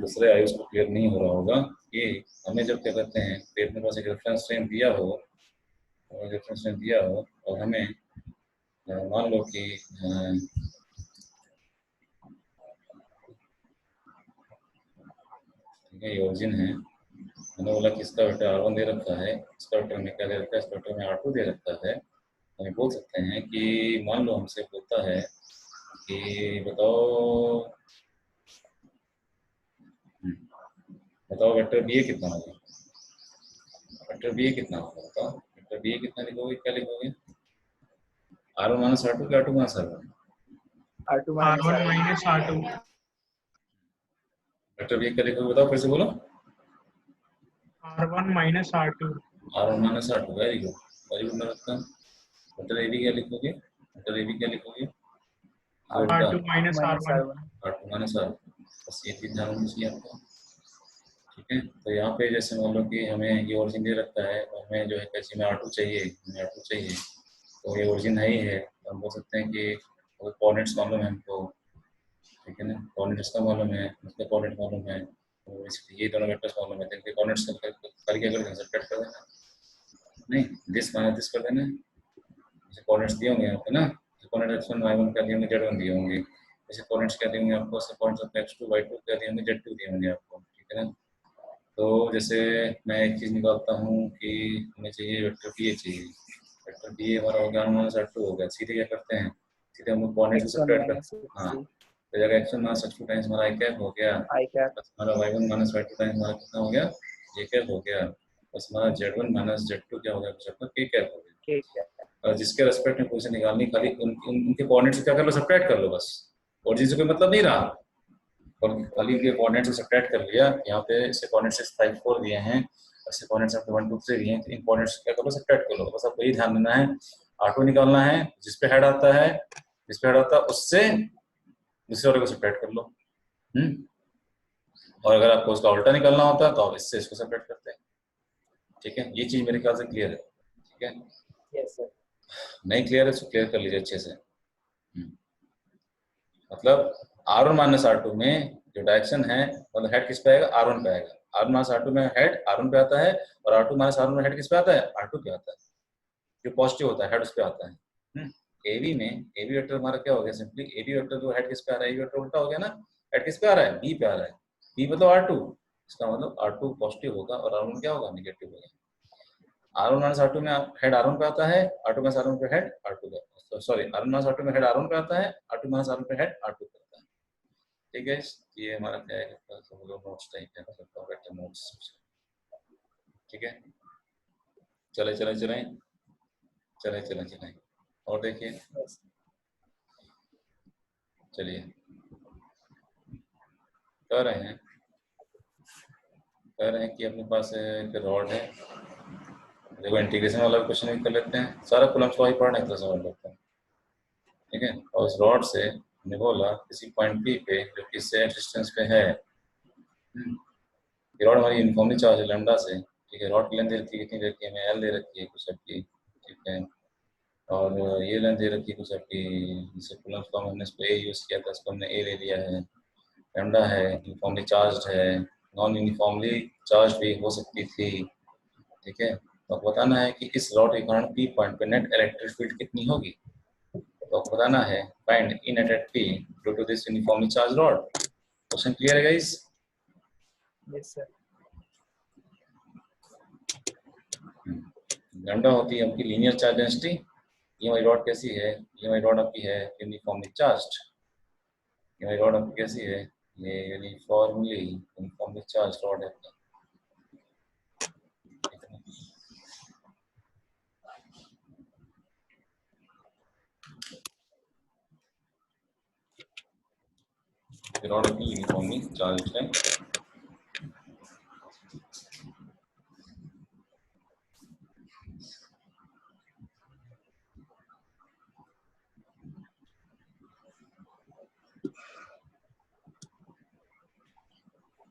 दूसरे आयुष को क्लियर नहीं हो रहा होगा, कि हमें जब क्या करते हैं कि अपने पास एक रेफरेंस फ्रेम दिया हो, और हमें मान लो कि ठीक है, ये ओरिजिन है, मैंने बोला कि इसका वेक्टर R1 दे रखा है, इसका वेक्टर में क्या दे रखा है, इसका वेक्टर में R2 दे रखा है, हमें बोल सकते हैं कि मान लो हमसे बोलता है कि बताओ वेक्टर बी कितना होगा, वेक्टर बी कितना होगा, बताओ वेक्टर बी कितना लिखोगे, क्या लिखोगे, R1 माइनस R2 क्या R2 minus R1, R1 minus R2, vector B क्या लिखोगे बताओ, फिर से बोलो। R1 minus R2. R1 minus R2, very good Narottam. Vector a b क्या लिखोगे, वेक्टर ए बी क्या लिखोगे, R2 उल्टा minus minus R1. R1। R2 minus R, बस ये चीज ध्यान रखनी चाहिए आपको। ठीक है, तो यहाँ पे जैसे मान लो कि हमें ये ओरिजिन दे रखता है और हमें जो है कैसे में R2 चाहिए, हमें R2 चाहिए, तो ये ओरिजिन है ही है, तो हम बोल सकते हैं कि अगर कोऑर्डिनेट्स मालूम है हमको, ठीक है ना, कोऑर्डिनेट्स का मालूम है, उसका कोऑर्डिनेट मालूम है, तो इसलिए ये दोनों वेक्टर्स मालूम है, तो इनके कोऑर्डिनेट्स करके क्या कर देना, सब्ट्रैक्ट कर देना, नहीं दिस माइनस दिस कर देना, जैसे कोऑर्डिनेट्स दिए होंगे आपको ना, जैसे कोऑर्डिनेट x1 y1 क्या दिए होंगे, z1 दिए होंगे, जैसे कोऑर्डिनेट्स क्या दिए होंगे आपको, ऐसे कोऑर्डिनेट्स ऑफ x2 y2 क्या दिए होंगे, z2 दिए होंगे आपको, ठीक है ना। तो जैसे मैं एक चीज़ निकालता हूँ कि हमें चाहिए वेक्टर बी चाहिए, वेक्टर बी हमारा हो गया -r2 हो गया, सीधे क्या करते हैं, सीधे हम लोग कोऑर्डिनेट को x1 सब्ट्रैक्ट माइनस कर, हाँ, x2 तो जगह x1 माइनस h2 टाइम्स हमारा i कैप हो गया, आई कैप प्लस हमारा y1 माइनस y2 टाइम्स हमारा कितना हो गया, j कैप हो गया, प्लस हमारा z1 माइनस z2 क्या हो गया, कुछ आपका k कैप हो गया। के कैप। और जिसके रेस्पेक्ट में पोजीशन निकालनी, खाली उनके कोऑर्डिनेट्स क्या कर लो, सब्ट्रैक्ट कर लो बस, और जिससे कोई मतलब नहीं रहा, और खाली इनके कोऑर्डिनेट्स से सब्ट्रैक्ट कर लिया, यहाँ पे इससे कोऑर्डिनेट्स 6 5 4 दिए हैं, ऐसे कोऑर्डिनेट्स आपके 1 2 3 दिए हैं, तो इन कोऑर्डिनेट्स क्या करो, सब्ट्रैक्ट कर लो, बस आपको यही ध्यान देना है, R2 निकालना है, जिस पे हेड आता है, जिस पे हेड आता है उससे दूसरे वाले को सब्ट्रैक्ट कर लो। और अगर आपको उसका उल्टा निकालना होता है तो आप इससे इसको सब्ट्रैक्ट करते हैं। ठीक है, ये चीज मेरे ख्याल से क्लियर है। ठीक है, यस सर। नहीं क्लियर है तो क्लियर कर लीजिए अच्छे से। मतलब R1 माइनस R2 में जो डायरेक्शन है, मतलब हेड किस पे आएगा, R1 पे आएगा। R1 माइनस R2 में हेड R1 पे आता है, और R2 माइनस R1 में हेड किस पे आता है, R2 पे आता है। जो पॉजिटिव होता है हेड उस पे आता है। AB में AB वेक्टर हमारा क्या हो गया, सिंपली AB वेक्टर जो हेड किस पे आ रहा है, AB वेक्टर उल्टा हो गया ना, हेड किस पे आ रहा है, B पे आ रहा है। B मतलब R2, इसका मतलब R2 पॉजिटिव होगा और R1 क्या होगा, नेगेटिव होगा। R1 माइनस R2 में हेड R1 पे आता है, R2 माइनस R1 पे हेड R2 पे, सॉरी R1 माइनस R2 में हेड R1 पे आता है, R2 माइनस R1 पे हेड R2 पे आता है। ठीक है, ये हमारा क्या है, नोट्स टाइप है, मतलब वेक्टर नोट्स। ठीक है, चले चले चले चले चले चले और देखिए, चलिए कह रहे हैं कि अपने पास एक रॉड है। देखो इंटीग्रेशन वाला क्वेश्चन भी कर लेते हैं, सारा कॉलम को ही पढ़ने का समझ लेते हैं। ठीक है, और उस रॉड से हमने बोला किसी पॉइंट पी पे जो कि से डिस्टेंस पे है, ये रॉड हमारी यूनिफॉर्मली चार्ज है लैम्डा से। ठीक है, रॉड की लेंथ दे रखी है, कितनी दे रखी है, हमें एल दे रखी है कुछ आपकी। ठीक है, और ये लेंथ दे रखी है कुछ आपकी, जैसे कूलम्ब फॉर्म हमने इसको ए यूज़ किया था, इसको हमने ए ले लिया है। लैम्डा है, यूनिफॉर्मली चार्ज है, नॉन यूनिफॉर्मली चार्ज भी हो सकती थी। ठीक है, तो आपको बताना है कि इस रॉड के कारण पी पॉइंट पे नेट इलेक्ट्रिक फील्ड कितनी होगी। तो आपको बताना है find in at p due to this uniformly charge rod. Question clear है गाइस? Yes sir. लैम्डा होती है आपकी लीनियर चार्ज डेंसिटी। ये हमारी रॉड कैसी है, ये हमारी रॉड आपकी है यूनिफॉर्मली चार्ज्ड। ये हमारी रॉड आपकी कैसी है, ये यूनिफॉर्मली चार्ज रॉड है। रॉड अपनी यूनिफॉर्मली चार्ज है।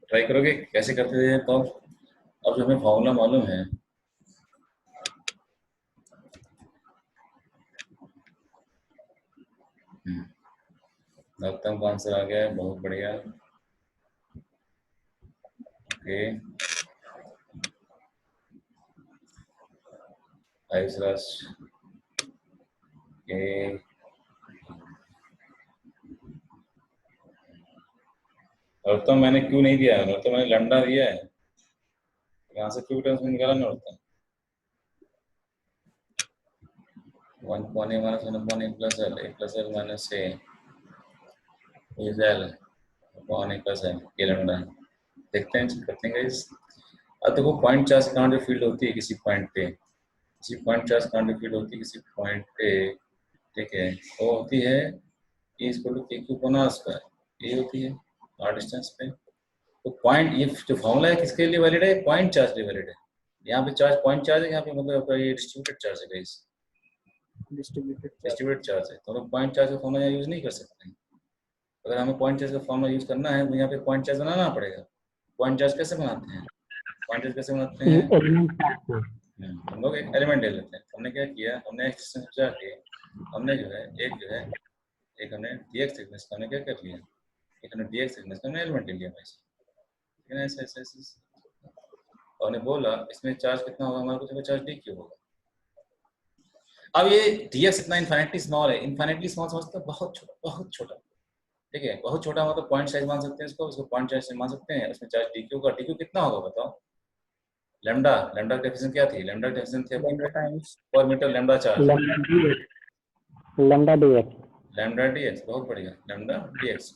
ट्राई करोगे कैसे करते थे, तो अब जो हमें फॉर्मूला मालूम है, लगता है आंसर आ गया है, बहुत बढ़िया। ओके, और तो मैंने क्यों नहीं दिया है, और तो मैंने लैम्डा दिया है, यहाँ से क्यू टर्म्स में निकाला ना होता है। 1 upon A minus 1 upon A plus L minus A is L upon A plus L, ये लैम्डा। देखते हैं, चेक करते हैं गाइस। अब देखो पॉइंट चार्ज कहाँ जो फील्ड होती है किसी पॉइंट पे, किसी पॉइंट चार्ज कहाँ जो फील्ड होती है किसी पॉइंट पे, ठीक है, वो होती है E इक्वल टू के क्यू अपॉन आर स्क्वायर। ये होती है आर डिस्टेंस पे, तो पॉइंट, ये जो फॉर्मूला है किसके लिए वैलिड है? पॉइंट चार्ज के लिए वैलिड है। यहाँ पे चार्ज पॉइंट चार्ज है, यहाँ पे मतलब आपका ये डिस्ट्रीब्यूटेड चार्ज है गाइस, डिस्ट्रीब्यूटेड चार्ज है। तो हम पॉइंट चार्ज का फॉर्मूला यूज नहीं कर सकते। अगर हमें पॉइंट चार्ज का फॉर्मूला यूज करना है तो यहाँ पे पॉइंट चार्ज बनाना पड़ेगा। पॉइंट चार्ज कैसे बनाते हैं? पॉइंट चार्ज कैसे बनाते हैं? हम लोग एक एलिमेंट ले लेते हैं। हमने क्या किया, हमने एक्सटेंशन जाके हमने जो है एक हमने dx थिकनेस का हमने क्या कर लिया, एक हमने dx थिकनेस का हमने एलिमेंट ले लिया भाई, ठीक है ऐसे ऐसे ऐसे। और ने बोला इसमें चार्ज कितना होगा, हमारे को देखो चार्ज dq होगा। अब ये dx इतना इनफाइनाइटली स्मॉल है, इनफाइनाइटली स्मॉल समझते हैं, बहुत छोटा, बहुत छोटा, ठीक है, बहुत छोटा मतलब पॉइंट साइज मान सकते हैं इसको, उसको पॉइंट साइज मान सकते हैं। उसमें चार्ज dq का, dq कितना होगा बताओ? लैम्डा, लैम्डा की डेफिनेशन क्या थी? लैम्डा की डेफिनेशन थी पर metre lambda charge, lambda dx, lambda dx, बहुत बढ़िया, लैम्डा dx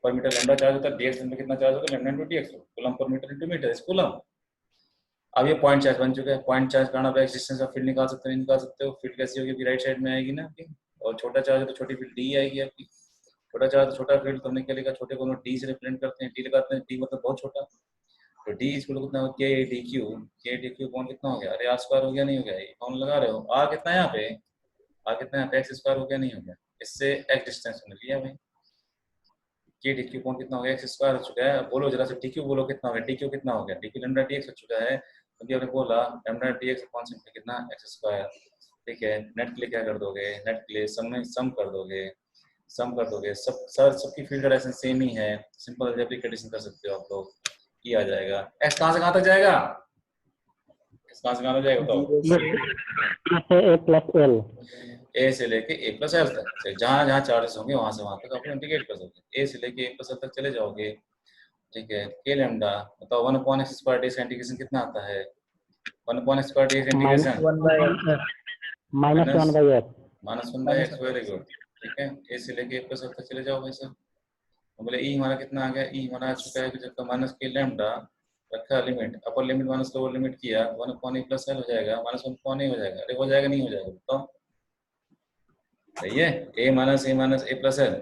पर मीटर लैम्डा चार्ज होता है, dx में कितना चार्ज होगा? लैम्डा इनटू dx, कूलम पर metre into metre is coulomb. अब ये पॉइंट चार्ज बन चुका है। पॉइंट चार्ज करना तो एक्सिस्टेंस ऑफ फील्ड निकाल सकते हो, निकाल सकते हो। फील्ड कैसी होगी? राइट साइड में आएगी ना आपकी, और छोटा चार्ज है तो छोटी फील्ड डी आएगी आपकी। छोटा चार्ज तो छोटा फील्ड, तो हमने क्या लिखा, छोटे को हम डी से रिप्रेजेंट करते हैं, डी लगाते हैं, डी मतलब बहुत छोटा। तो डी इसको कितना हो, के डी क्यू, के डी क्यू कौन कितना हो गया? अरे आर स्क्वायर हो गया, नहीं हो गया? ये कौन लगा रहे हो? आर कितना है यहाँ पे? आर कितना है? एक्स स्क्वायर हो गया, नहीं हो गया? इससे एक्स डिस्टेंस हमने लिया भाई। के डी क्यू कौन कितना हो गया? एक्स स्क्वायर हो चुका है। बोलो जरा से डी क्यू बोलो कितना हो गया? डी क्यू कितना हो गया? D Q lambda D x हो चुका है, क्योंकि हमने बोला लैम्डा डी एक्स कौन सा कितना? एक्स स्क्वायर, ठीक है। नेट के लिए क्या कर दोगे? नेट के लिए सम में सम कर दोगे, सम कर दोगे। सब सर सबकी फील्ड डायरेक्शन सेम ही है, सिंपल अलजेब्रिक एडिशन कर सकते हो आप लोग, ये आ जाएगा। एक्स कहाँ से कहाँ तक जाएगा? एक्स कहाँ से कहाँ तक जाएगा बताओ? a प्लस एल, ए से लेके ए प्लस एल तक, जहाँ जहाँ चार्जेस होंगे वहां से वहां तक आप इंटीग्रेट कर दोगे। ए से लेके ए प्लस एल तक चले जाओगे, ठीक है। के लैम्डा बताओ 1 अपॉन एक्स स्क्वायर डी का इंटीग्रेशन कितना आता है? 1 अपॉन एक्स स्क्वायर डी का integration minus one by x, -1/x, very good, ठीक है। ए से लेके ए प्लस एल तक चले जाओ भाई साहब। तो बोले ई हमारा कितना आ गया? ई हमारा आ चुका है कि जब माइनस के लैम्डा रखा, limit upper limit minus lower limit किया, 1 अपॉन ए प्लस एल हो जाएगा, -1 अपॉन ए हो जाएगा। अरे हो जाएगा नहीं हो जाएगा बताओ? सही है। A minus A plus L,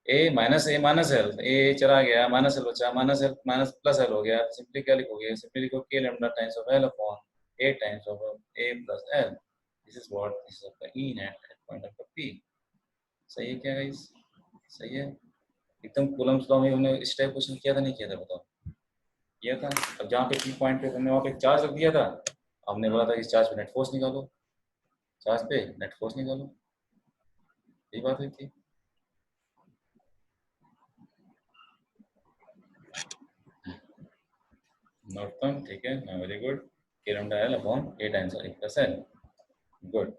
A minus L, A चला गया, माइनस एल बचा, minus L minus plus L हो गया। सिंपली क्या लिखोगे? सिंपली लिखो K lambda times of L upon A times of A plus L. This is what, this is आपका E net at point of P. सही है क्या गाइस? सही है एकदम। कूलम्स लॉ में हमने इस टाइप क्वेश्चन किया था, नहीं किया था बताओ? किया था। अब जहाँ पे पी पॉइंट पे हमने वहाँ पे चार्ज रख दिया था, हमने बोला था कि इस चार्ज पे नेट फोर्स निकालो, चार्ज पे नेट फोर्स निकालो, यही बात हुई थी। नॉर्थन, ठीक है, वेरी गुड। के lambda L upon A times A plus L, good.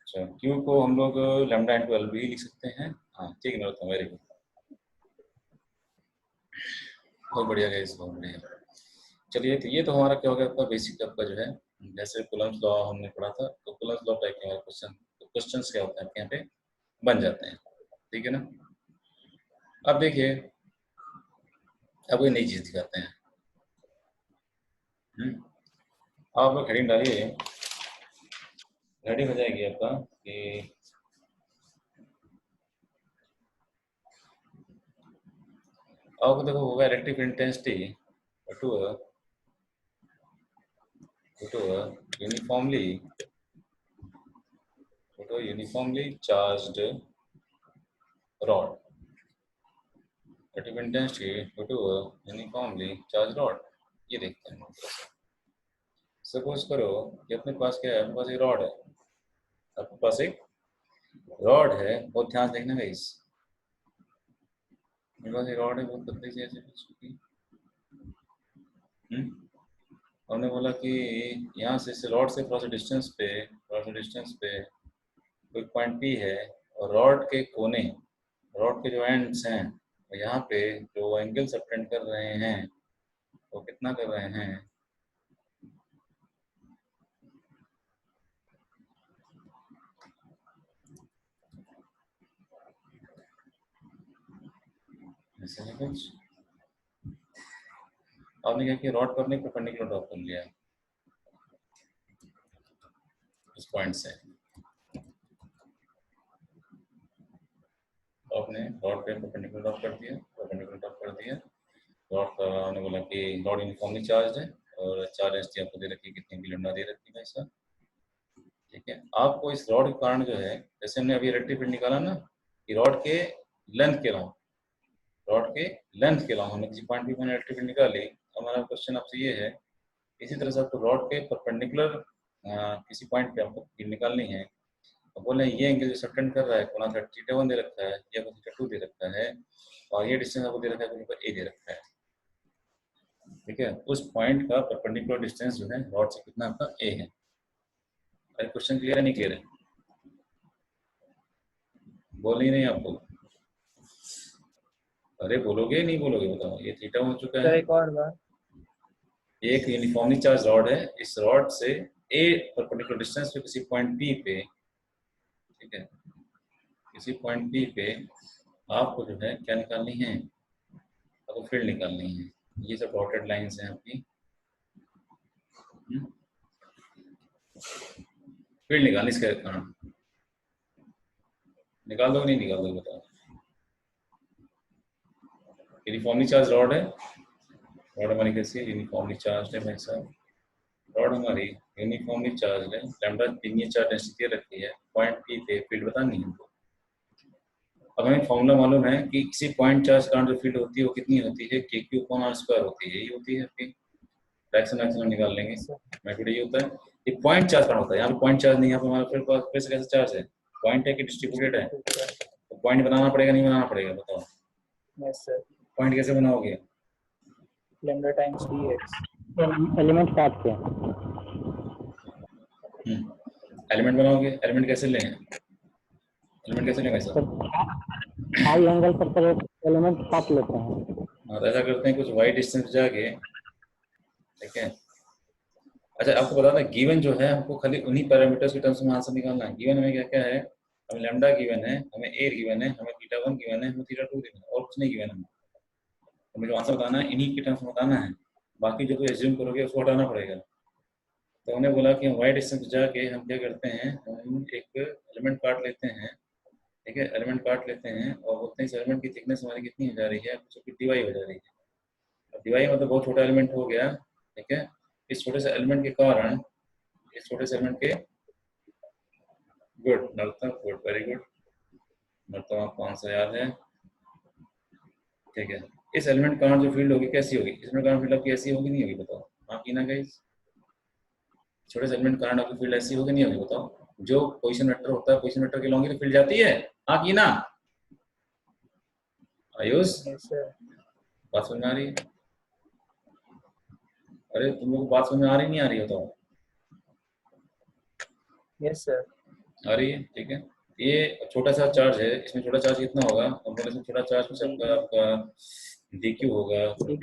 अच्छा, क्यू को हम लोग लैम्डा इनटू एल भी लिख सकते हैं, हाँ ठीक है नॉर्थन, वेरी गुड, बहुत बढ़िया गाइस, बहुत बढ़िया। चलिए तो ये तो हमारा क्या हो गया आपका बेसिक, आपका जो है जैसे कूलम्स लॉ हमने पढ़ा था, तो कूलम्स लॉ टाइप के हमारे क्वेश्चंस क्या होते हैं आपके यहाँ पे बन जाते हैं, ठीक है ना। अब देखिए, अब कोई नई चीज दिखाते हैं। आप लोग हेडिंग डालिए, हेडिंग हो जाएगी आपका कि आपको देखो होगा electric intensity to uniformly charged rod, electric intensity to uniformly charged rod. ये देखते हैं। सपोज करो कि अपने पास क्या है, अपने पास एक रॉड है, आपके पास एक रॉड है, बहुत ध्यान देखना है इस, मेरे पास एक रॉड है बहुत पतली सी ऐसे कुछ की। हमने बोला कि यहाँ से इस रॉड से थोड़ा सा डिस्टेंस पे कोई पॉइंट पी है, और रॉड के कोने, रॉड के जो एंड्स हैं, यहाँ पे जो एंगल सबटेंड कर रहे हैं वो कितना कर रहे हैं? ऐसे है कुछ। आपने क्या किया, रॉड पर नहीं परपेंडिकुलर ड्रॉप कर लिया उस पॉइंट से, आपने रॉड पे परपेंडिकुलर ड्रॉप कर दिया, परपेंडिकुलर ड्रॉप कर दिया, रॉड का हमने बोला कि रॉड यूनिफॉर्मली चार्ज है और चार्ज डेंसिटी आपको दे रखी है, कितनी भी लैम्डा दे रखी है भाई साहब। ठीक है, आपको इस रॉड के कारण जो है, जैसे हमने अभी इलेक्ट्रिक फील्ड निकाला ना कि रॉड के लेंथ के अलावा, रॉड के लेंथ के अलावा हमने किसी पॉइंट पे मैंने इलेक्ट्रिक फील्ड निकाली। हमारा क्वेश्चन आपसे ये है, इसी तरह से आपको रॉड के परपेंडिकुलर किसी पॉइंट पे आपको फील्ड निकालनी है। अब बोले ये एंगल जो सबटेंड कर रहा है कोण θ1 दे रखा है, या कोण θ2 दे रखा है, और ये डिस्टेंस आपको दे रखा है कोण पर ए दे रखा है। ठीक है, उस पॉइंट का परपेंडिकुलर डिस्टेंस जो है रॉड से कितना आपका ए है। अरे क्वेश्चन क्लियर है नहीं क्लियर है? बोल ही नहीं आपको, अरे बोलोगे नहीं बोलोगे बताओ। ये थीटा हो चुका सर है, एक और बार। एक यूनिफॉर्मली चार्ज रॉड है, इस रॉड से ए परपेंडिकुलर डिस्टेंस पे किसी पॉइंट पी पे, ठीक है, किसी पॉइंट पी पे आपको जो है क्या निकालनी है, आपको फील्ड निकालनी है। ये सब डॉटेड लाइंस हैं आपकी, फील्ड निकालनी, इसके कारण निकाल दो नहीं निकाल दो बताओ। यूनिफॉर्मली चार्ज रॉड है, रॉड हमारी कैसी है, यूनिफॉर्मली चार्ज है भाई साहब। रॉड हमारी यूनिफॉर्मली चार्ज है, लैम्डा लिनियर चार्ज डेंसिटी रखी है, पॉइंट पी पे फील्ड बतानी है हमको। अब हमें फॉर्मूला मालूम है कि किसी पॉइंट चार्ज कारण जो फील्ड होती है वो कितनी होती है, k q upon r square होती है, यही होती है आपकी। फ्रैक्शन एक्शन निकाल लेंगे, मेथड ये होता है। ये पॉइंट चार्ज कारण होता है, यहाँ पे पॉइंट चार्ज नहीं, यहाँ पे हमारा फिर से कैसे चार्ज है, पॉइंट है कि डिस्ट्रीब्यूटेड है, तो पॉइंट बनाना पड़ेगा नहीं बनाना पड़ेगा बताओ। Yes sir. पॉइंट कैसे बनाओगे, लैम्डा टाइम्स dx। एलिमेंट काट के एलिमेंट बनाओगे, एलिमेंट कैसे लें, एलिमेंट कैसे लेंगे सर? हाई एंगल पर सर एलिमेंट काट लेते हैं। हाँ तो ऐसा करते हैं, कुछ वाई डिस्टेंस जाके, ठीक है। अच्छा आपको बता दें, गिवन जो है हमको खाली उन्हीं पैरामीटर्स के टर्म्स में आंसर निकालना है। गिवन हमें क्या क्या है, हमें लैम्डा गिवन है, हमें ए गिवन है, हमें θ1 गिवन है, हमें θ2 गिवन है, और कुछ नहीं गिवन है। हमें जो आंसर बताना है इन्हीं के टर्म्स में बताना है, बाकी जो कोई एज्यूम करोगे उसको हटाना पड़ेगा। तो हमने बोला कि हम वाई डिस्टेंस जाके हम क्या करते हैं, हम एक एलिमेंट काट लेते हैं, ठीक है, एलिमेंट काट लेते हैं और बोलते हैं इस एलिमेंट की थिकनेस हमारी कितनी हो जा रही है, जो डिवाई हो जा रही है। अब डिवाई मतलब बहुत छोटा एलिमेंट हो गया, ठीक है। इस छोटे से एलिमेंट के कारण, इस छोटे से एलिमेंट के, good Narottam, good, very good Narottam, आपको आंसर याद है, ठीक है। इस एलिमेंट का जो फील्ड होगी कैसी होगी, इसमें कारण फील्ड आपकी ऐसी होगी नहीं होगी बताओ, हाँ की ना गाइस? छोटे से एलिमेंट कारण आपकी फील्ड ऐसी होगी नहीं होगी बताओ? जो पोजीशन वेक्टर होता है, पोजीशन वेक्टर के लॉन्ग फील्ड जाती है, हाँ की ना? Ayush yes sir. बात समझ में आ रही है? अरे तुम लोग बात समझ में आ रही नहीं आ रही बताओ? Yes sir. आ रही है, ठीक है। ये छोटा सा चार्ज है, इसमें छोटा चार्ज कितना होगा, हम बोले इसमें छोटा चार्ज कुछ आपका dq होगा, तो dq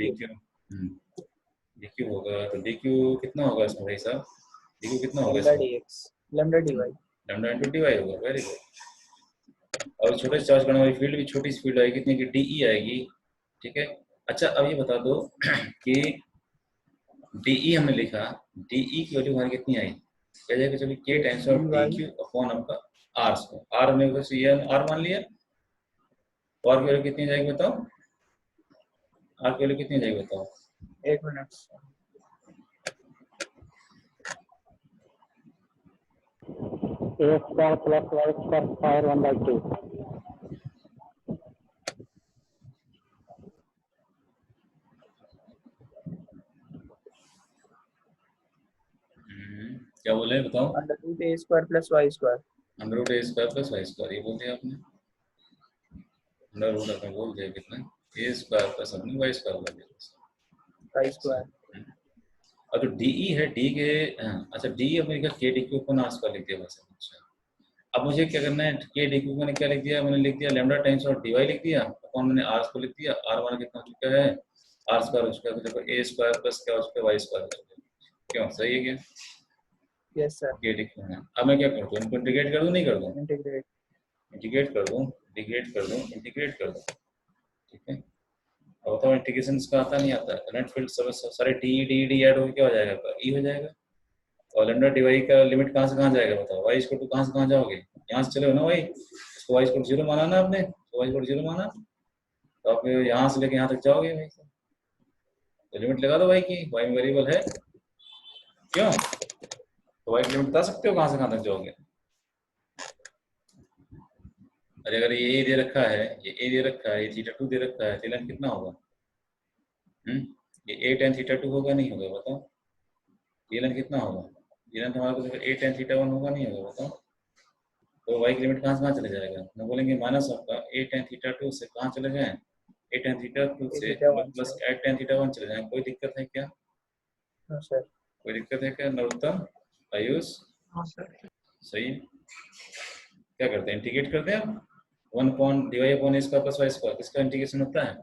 होगा, तो dq कितना होगा इसमें भाई साहब, dq कितना होगा लैम्डा इसमें? dx, lambda dy। Lambda into dy होगा, वेरी गुड। और छोटे चार्ज करने वाली फील्ड भी छोटी सी फील्ड आएगी, कितनी की de आएगी, ठीक है। अच्छा अब ये बता दो कि de हमने लिखा, de की वैल्यू हमारी कितनी आई, कह जाएगा चलिए k times of dq upon आपका r स्क्वायर, r हमने बस ये r मान लिया, और की वैल्यू कितनी जाएगी बताओ, r की वैल्यू कितनी जाएगी बताओ? एक minute. A square plus Y square power 1/2। क्या बोले बताओ? Under root a square plus Y square. Under root A square plus Y square, ये बोल दिया आपने, अंडर रूट आपने बोल दिया कितना, ए स्क्वायर प्लस अपने वाई स्क्वायर बोल दिया, वाई स्क्वायर। और जो डी है डी के, अच्छा डी अपने का के डी क्यू को आर स्क्वायर लिख दिया बस। अच्छा अब मुझे क्या करना है, के डी क्यू मैंने क्या लिख दिया, मैंने लिख दिया लैम्डा टाइम्स और डी वाई लिख दिया, अपॉन मैंने आर को लिख दिया, आर हमारा कितना हो चुका है, आर स्क्वायर हो चुका है, तो देखो ए स्क्वायर प्लस क्या हो चुका है, वाई स्क्वायर हो चुका है, क्यों सही है क्या? Yes sir. के डी क्यू है। अब मैं क्या करूँ, इनको इंटीग्रेट कर दूँ नहीं कर दूँ? इंटीग्रेट। इंटीग्रेट कर दूँ, इंटीग्रेट कर दूँ, इंटीग्रेट कर दूँ, ठीक है। अब बताओ इंटीग्रेशन इसका आता नहीं आता, करंट फील्ड सब सारे डी डी डी ऐड होकर क्या हो जाएगा आपका, ई हो जाएगा। और लैम्डा डी वाई का लिमिट कहाँ से कहाँ जाएगा बताओ, वाई इक्वल टू कहाँ से कहाँ जाओगे, यहाँ से चले हो ना वाई, इसको वाई इक्वल 0 माना ना आपने, तो वाई इक्वल 0 माना, तो आप यहाँ से लेके यहाँ तक जाओगे भाई साहब, तो लिमिट लगा दो y की, y में वेरिएबल है क्यों, तो y की लिमिट बता सकते हो कहां से कहां तक जाओगे। अरे अगर ये दे रखा है, ये a दे रखा है, ये थीटा 2 दे रखा है, तो लेंथ कितना होगा? ये a tan थीटा 2 होगा नहीं होगा बताओ, ये लेंथ कितना होगा? ये लेंथ हमारे पास a tan थीटा 1 होगा नहीं होगा बताओ। तो y की लिमिट कहां से कहां चले जाएगा, हम बोलेंगे माइनस आपका a tan थीटा 2 से कहां चले जाएं, a tan थीटा 2 से प्लस a tan थीटा 1 चले जाएं। कोई दिक्कत है क्या? हाँ सर। कोई दिक्कत है क्या नरोत्तम, आयुष? हाँ सर। सही। क्या करते हैं, इंटीग्रेट करते हैं आप 1 upon dy upon a square plus y square, किसका इंटीग्रेशन होता है?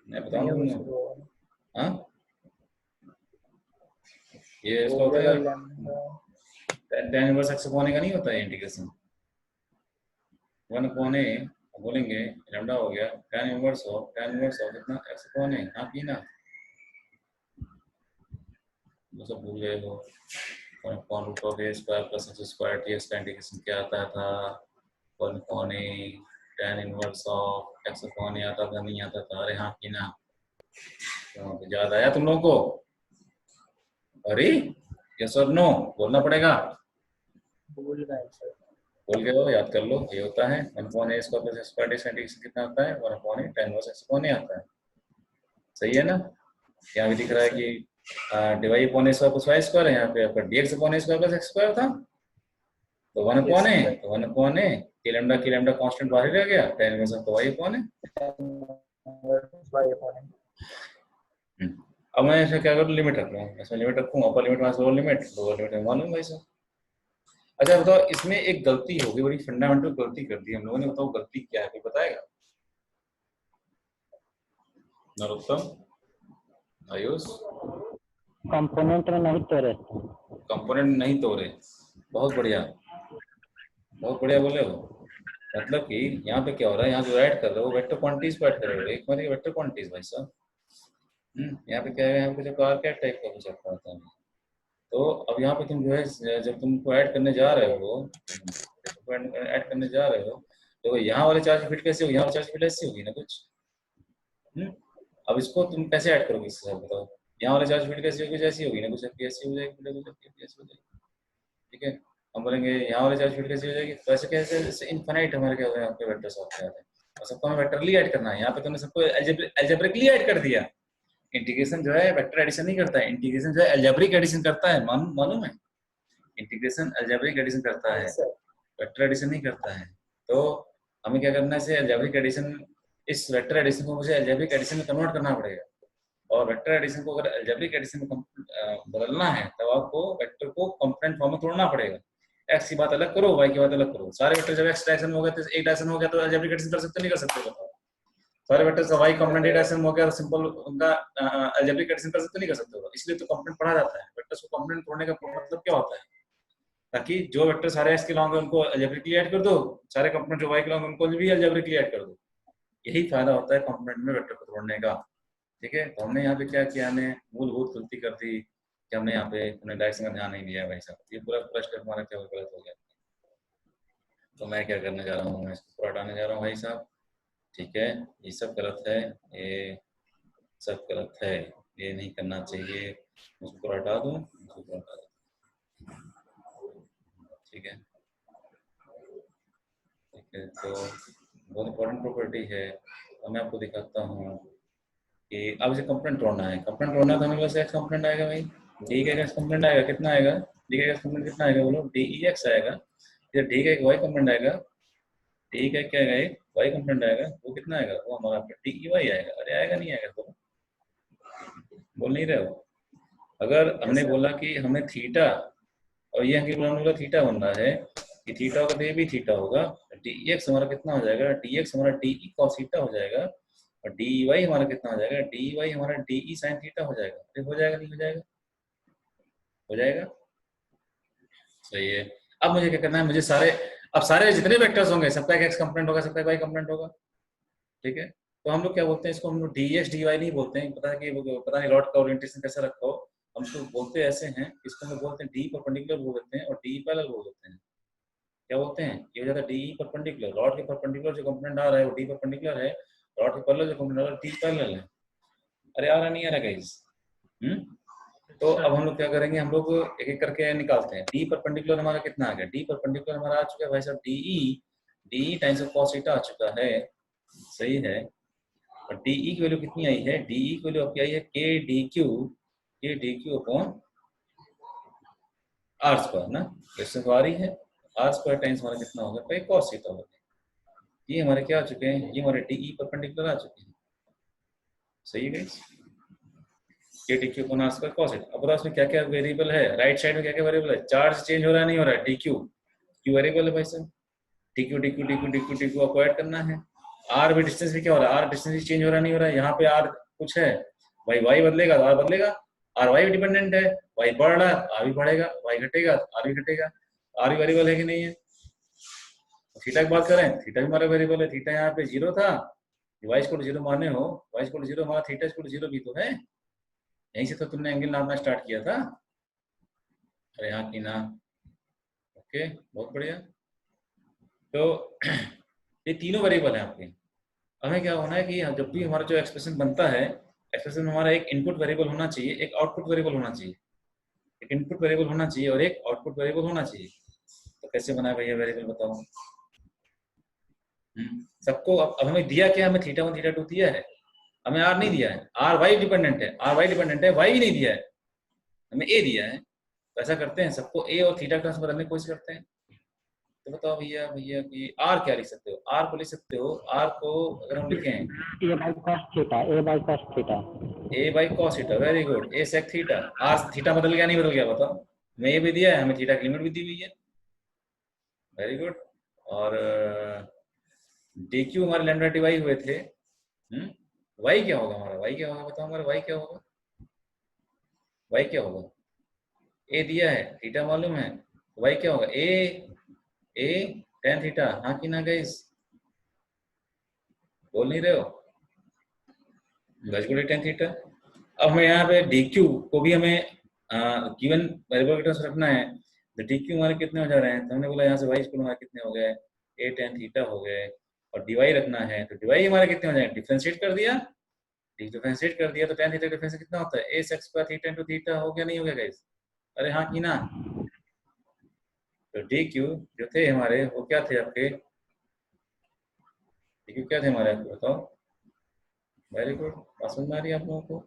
मैं बताऊंगा। हाँ ये इसका होता है tan inverse x upon a का नहीं होता है इंटीग्रेशन 1 अपॉन a, बोलेंगे लैम्डा हो गया tan इनवर्स ऑफ कितना x अपॉन a। हाँ की ना, वो सब भूल गए हो। 1 upon root of a square plus x square dx का इंटीग्रेशन क्या आता था? 1 upon a tan inverse of x upon a आता था नहीं आता था? अरे हाँ की ना, तो याद आया तुम लोगों को? अरे यस और नो बोलना पड़ेगा। भूल गए सर। बोल गए हो, याद कर लो। ये होता है 1 upon a square plus x square dx का इंटीग्रेशन कितना आता है? 1 upon a tan inverse x upon a आता है। सही है ना? यहाँ भी दिख रहा है कि divide upon a square plus y square है, यहाँ पे आपका dx upon a square plus x square था, तो 1 अपॉन a, तो 1 अपॉन a की लैम्डा कांस्टेंट बाहर रह गया, tan inverse of y upon a। अब मैं इसमें क्या करूँ, लिमिट रख लूँ, इसमें लिमिट रखूँ, upper limit minus lower limit में मालूम भाई साहब। अच्छा बताओ, इसमें एक गलती होगी, बड़ी फंडामेंटल गलती कर दी हम लोगों ने, बताओ गलती क्या है, कोई बताएगा? नरोत्तम, आयुष? कंपोनेंट में नहीं तोड़े। कंपोनेंट नहीं तोड़े, बहुत बढ़िया, बहुत बढ़िया बोले हो। मतलब कि यहाँ पे क्या हो रहा है, यहाँ जो ऐड कर रहे हो वेक्टर क्वांटिटीज को ऐड कर रहे हो, एक मतलब वेक्टर क्वांटिटीज भाई साहब। यहाँ पे क्या है, यहाँ पे जो कार टाइप का कुछ रखा होता है। तो अब यहाँ पे तुम जो है जब तुमको ऐड करने जा रहे हो, तो यहाँ वाले चार्ज फिट कैसे होगी, यहाँ वाले चार्ज फिट ऐसी होगी ना कुछ। अब इसको तुम कैसे ऐड करोगे इसके साथ बताओ, यहाँ वाले चार्ज फिट कैसी होगी, जैसी होगी ना कुछ, ऐसी हो जाएगी, ऐसी हो जाएगी। ठीक है, हम बोलेंगे यहाँ वाले चार्ज फिट कैसी हो जाएगी, तो ऐसे कैसे इनफाइनाइट हमारे क्या होगा, यहाँ पे वेक्टर्स होते हैं और सबको हमें वेक्टरली ऐड करना है। यहाँ पे तुमने सबको अलजेब्रिकली ऐड कर दिया। इंटीग्रेशन जो है वेक्टर एडिशन नहीं करता है, इंटीग्रेशन जो है अलजेब्रिक एडिशन करता है, मालूम है? इंटीग्रेशन अलजेब्रिक एडिशन करता है, वेक्टर एडिशन नहीं करता है। तो हमें क्या करना है, इसे अलजेब्रिक एडिशन, इस वेक्टर एडिशन को मुझे अलजेब्रिक एडिशन में कन्वर्ट करना पड़ेगा। और वेक्टर एडिशन को अगर अलजेब्रिक एडिशन में बदलना है तब आपको वेक्टर को कंपोनेंट फॉर्म में तोड़ना पड़ेगा। एक्स की बात अलग करो, वाई की बात अलग करो। सारे वेक्टर जब एक्स डायरेक्शन में हो गए तो एक डायरेक्शन हो गया तो अलजेब्रिक एडिशन कर सकते नहीं कर सकते बताओ। सारे वेक्टर्स का वाई कंपोनेंट डायरेक्शन हो गया तो सिंपल उनका अलजेब्रिक एडिशन कर सकते नहीं कर सकते हो, इसलिए तो कंपोनेंट पढ़ा जाता है। वेक्टर्स को कंपोनेंट तोड़ने का मतलब क्या होता है, ताकि जो वेक्टर सारे एक्स के लॉन्ग है उनको अलजेब्रिकली ऐड कर दो, सारे कंपोनेंट जो वाई के लॉन्ग है उनको भी अलजेब्रिकली ऐड कर दो। यही फायदा होता है कंपोनेंट में वेक्टर को तोड़ने का। ठीक है, तो हमने यहाँ पे क्या किया, हमने मूलभूत गलती कर दी कि हमने यहाँ पे डायरेक्शन का ध्यान नहीं दिया भाई साहब। ये पूरा स्टेप हमारा क्या गलत हो गया। तो मैं क्या करने जा रहा हूँ, मैं इसको पूरा हटाने जा रहा हूँ भाई साहब। ठीक है, ये सब गलत है, ये सब गलत है, ये नहीं करना चाहिए। उसको पूरा हटा दूँ, उसको पूरा हटा दूँ। ठीक है, ठीक है, तो बहुत इंपॉर्टेंट प्रॉपर्टी है। तो मैं आपको दिखाता हूँ कि अब इसे कंपोनेंट तोड़ना है। कंपोनेंट तोड़ना तो हमें बस एक्स कंपोनेंट आएगा भाई, डी का एक्स कंपोनेंट आएगा, कितना आएगा, डी का एक्स कंपोनेंट कितना आएगा बोलो, डी ई एक्स आएगा। फिर डी का एक वाई कंपोनेंट आएगा, डी का क्या आएगा, एक वाई कंपोनेंट आएगा, वो कितना आएगा, वो हमारा डी ई वाई आएगा। अरे आएगा नहीं आएगा, तो बोल नहीं रहे हो। अगर हमने बोला कि हमें थीटा, और ये हमने बोला थीटा बन रहा है कि थीटा होगा तो ये भी थीटा होगा, डी एक्स हमारा कितना हो जाएगा, डी एक्स हमारा डी ई कॉस थीटा हो जाएगा, और डी वाई हमारा कितना हो जाएगा, डी वाई हमारा डी ई साइन थीटा हो जाएगा। फिर हो जाएगा नहीं हो जाएगा, हो जाएगा। सही है। अब मुझे क्या करना है, मुझे सारे जितने वेक्टर्स होंगे सबका एक एक्स कंपोनेंट होगा, सबका एक वाई कंपोनेंट होगा। ठीक है, तो हम लोग क्या बोलते हैं इसको, हम लोग डी एक्स डी वाई नहीं बोलते हैं, पता नहीं रॉड का ओरिएंटेशन कैसे रखा हो, हम तो बोलते ऐसे हैं, इसको हम बोलते हैं डी परपेंडिकुलर बोल देते हैं और डी पैरेलल बोल देते हैं। क्या बोलते हैं, ये हो जाता है डी परपेंडिकुलर, रॉड के परपेंडिकुलर जो कंपोनेंट आ रहा है वो डी परपेंडिकुलर है, रॉड के पैरेलल जो कंपोनेंट आ रहा है डी पैरेलल है। अरे आ रहा नहीं आ रहा गाइस? तो अब हम लोग क्या करेंगे, हम लोग एक एक करके निकालते हैं। डी परपेंडिकुलर हमारा कितना आ गया, डी परपेंडिकुलर हमारा आ चुका है भाई साहब D times of cos theta आ चुका है, सही है। और डी की वैल्यू कितनी आई है, डी की वैल्यू आपकी आई है k d q upon r square ना, इससे तो आ रही है आर स्क्वायर टाइम्स हमारा कितना होगा भाई कॉस थीटा होगा। ये हमारे क्या आ चुके हैं, ये हमारे डी परपेंडिकुलर आ चुके हैं, सही है guys. K d q upon r square cos theta. अब बताओ इसमें क्या क्या वेरिएबल है, राइट साइड में क्या क्या वेरिएबल है, चार्ज चेंज हो रहा है नहीं हो रहा है, डी क्यू वेरिएबल है भाई साहब, डी क्यू आपको ऐड करना है। आर भी डिस्टेंस भी क्या हो रहा है, आर डिस्टेंस भी चेंज हो रहा नहीं हो रहा है, यहाँ पे आर कुछ है, वाई बदलेगा तो आर बदलेगा, आर वाई डिपेंडेंट है, वाई बढ़ रहा है आर भी बढ़ेगा, वाई घटेगा आर भी घटेगा, आर भी वेरिएबल है कि नहीं है। थीटा की बात करें, थीटा भी हमारा वेरिएबल है, थीटा यहाँ पे 0 था, वाई इक्वल टू 0 माने हो, वाई इक्वल टू 0 हमारा थीटा इक्वल टू 0 भी तो है, यहीं से तो तुमने एंगल नापना स्टार्ट किया था। अरे यहाँ की ना, ओके बहुत बढ़िया। तो ये तीनों वेरिएबल है आपके। हमें क्या होना है कि जब भी हमारा जो एक्सप्रेशन बनता है, एक्सप्रेशन में हमारा एक इनपुट वेरिएबल होना चाहिए, एक आउटपुट वेरिएबल होना चाहिए, एक इनपुट वेरिएबल होना चाहिए और एक आउटपुट वेरिएबल होना चाहिए। तो कैसे बनाए भैया वेरिएबल बताओ। सबको अब हमें दिया क्या, हमें थीटा 1 थीटा 2 दिया है, हमें आर नहीं दिया है, आर वाई डिपेंडेंट है, आर वाई डिपेंडेंट है, वाई नहीं दिया है, हमें ए दिया है। तो ऐसा करते हैं, सबको ए और थीटा टर्म्स में बदलने की कोशिश करते हैं। तो बताओ भैया कि आर क्या लिख सकते हो, आर को लिख सकते हो, आर को अगर हम लिखें A by cos theta, A by cos theta, A by cos theta, very good, A sec theta. R theta बदल गया नहीं बदल गया बताओ, हमें ये भी दिया है, हमें थीटा की लिमिट भी दी हुई है, वेरी गुड। और डी क्यू हमारे लैम्डा डी वाई हुए थे, वाई क्या होगा हमारा, वाई क्या होगा बताओ, हमारा वाई क्या होगा, वाई क्या होगा, ए दिया है, थीटा मालूम है, वाई क्या होगा, ए tan थीटा, हाँ कि ना गाइस, बोल नहीं रहे हो, tan थीटा। अब हमें यहाँ पे डी क्यू को भी हमें गिवन वेरिएबल की तरफ रखना है, तो डी क्यू हमारे कितने हो जा रहे हैं, तो हमने बोला यहाँ से वाई स्क्वायर हमारे कितने हो गए, ए tan थीटा हो गए, और डीवाई रखना है, तो डीवाई हमारे कितने हो जाएंगे, डिफरेंशिएट कर दिया, डिफरेंशिएट कर दिया तो tan थीटा डिफरेंस कितना होता है, A sec square theta into theta, हो गया नहीं हो गया गाइस, अरे हाँ की ना। तो डी क्यू जो थे हमारे वो क्या थे आपके, डी क्यू क्या थे हमारे, आपको बताओ, वेरी गुड, बात समझ में आ रही है आप लोगों को।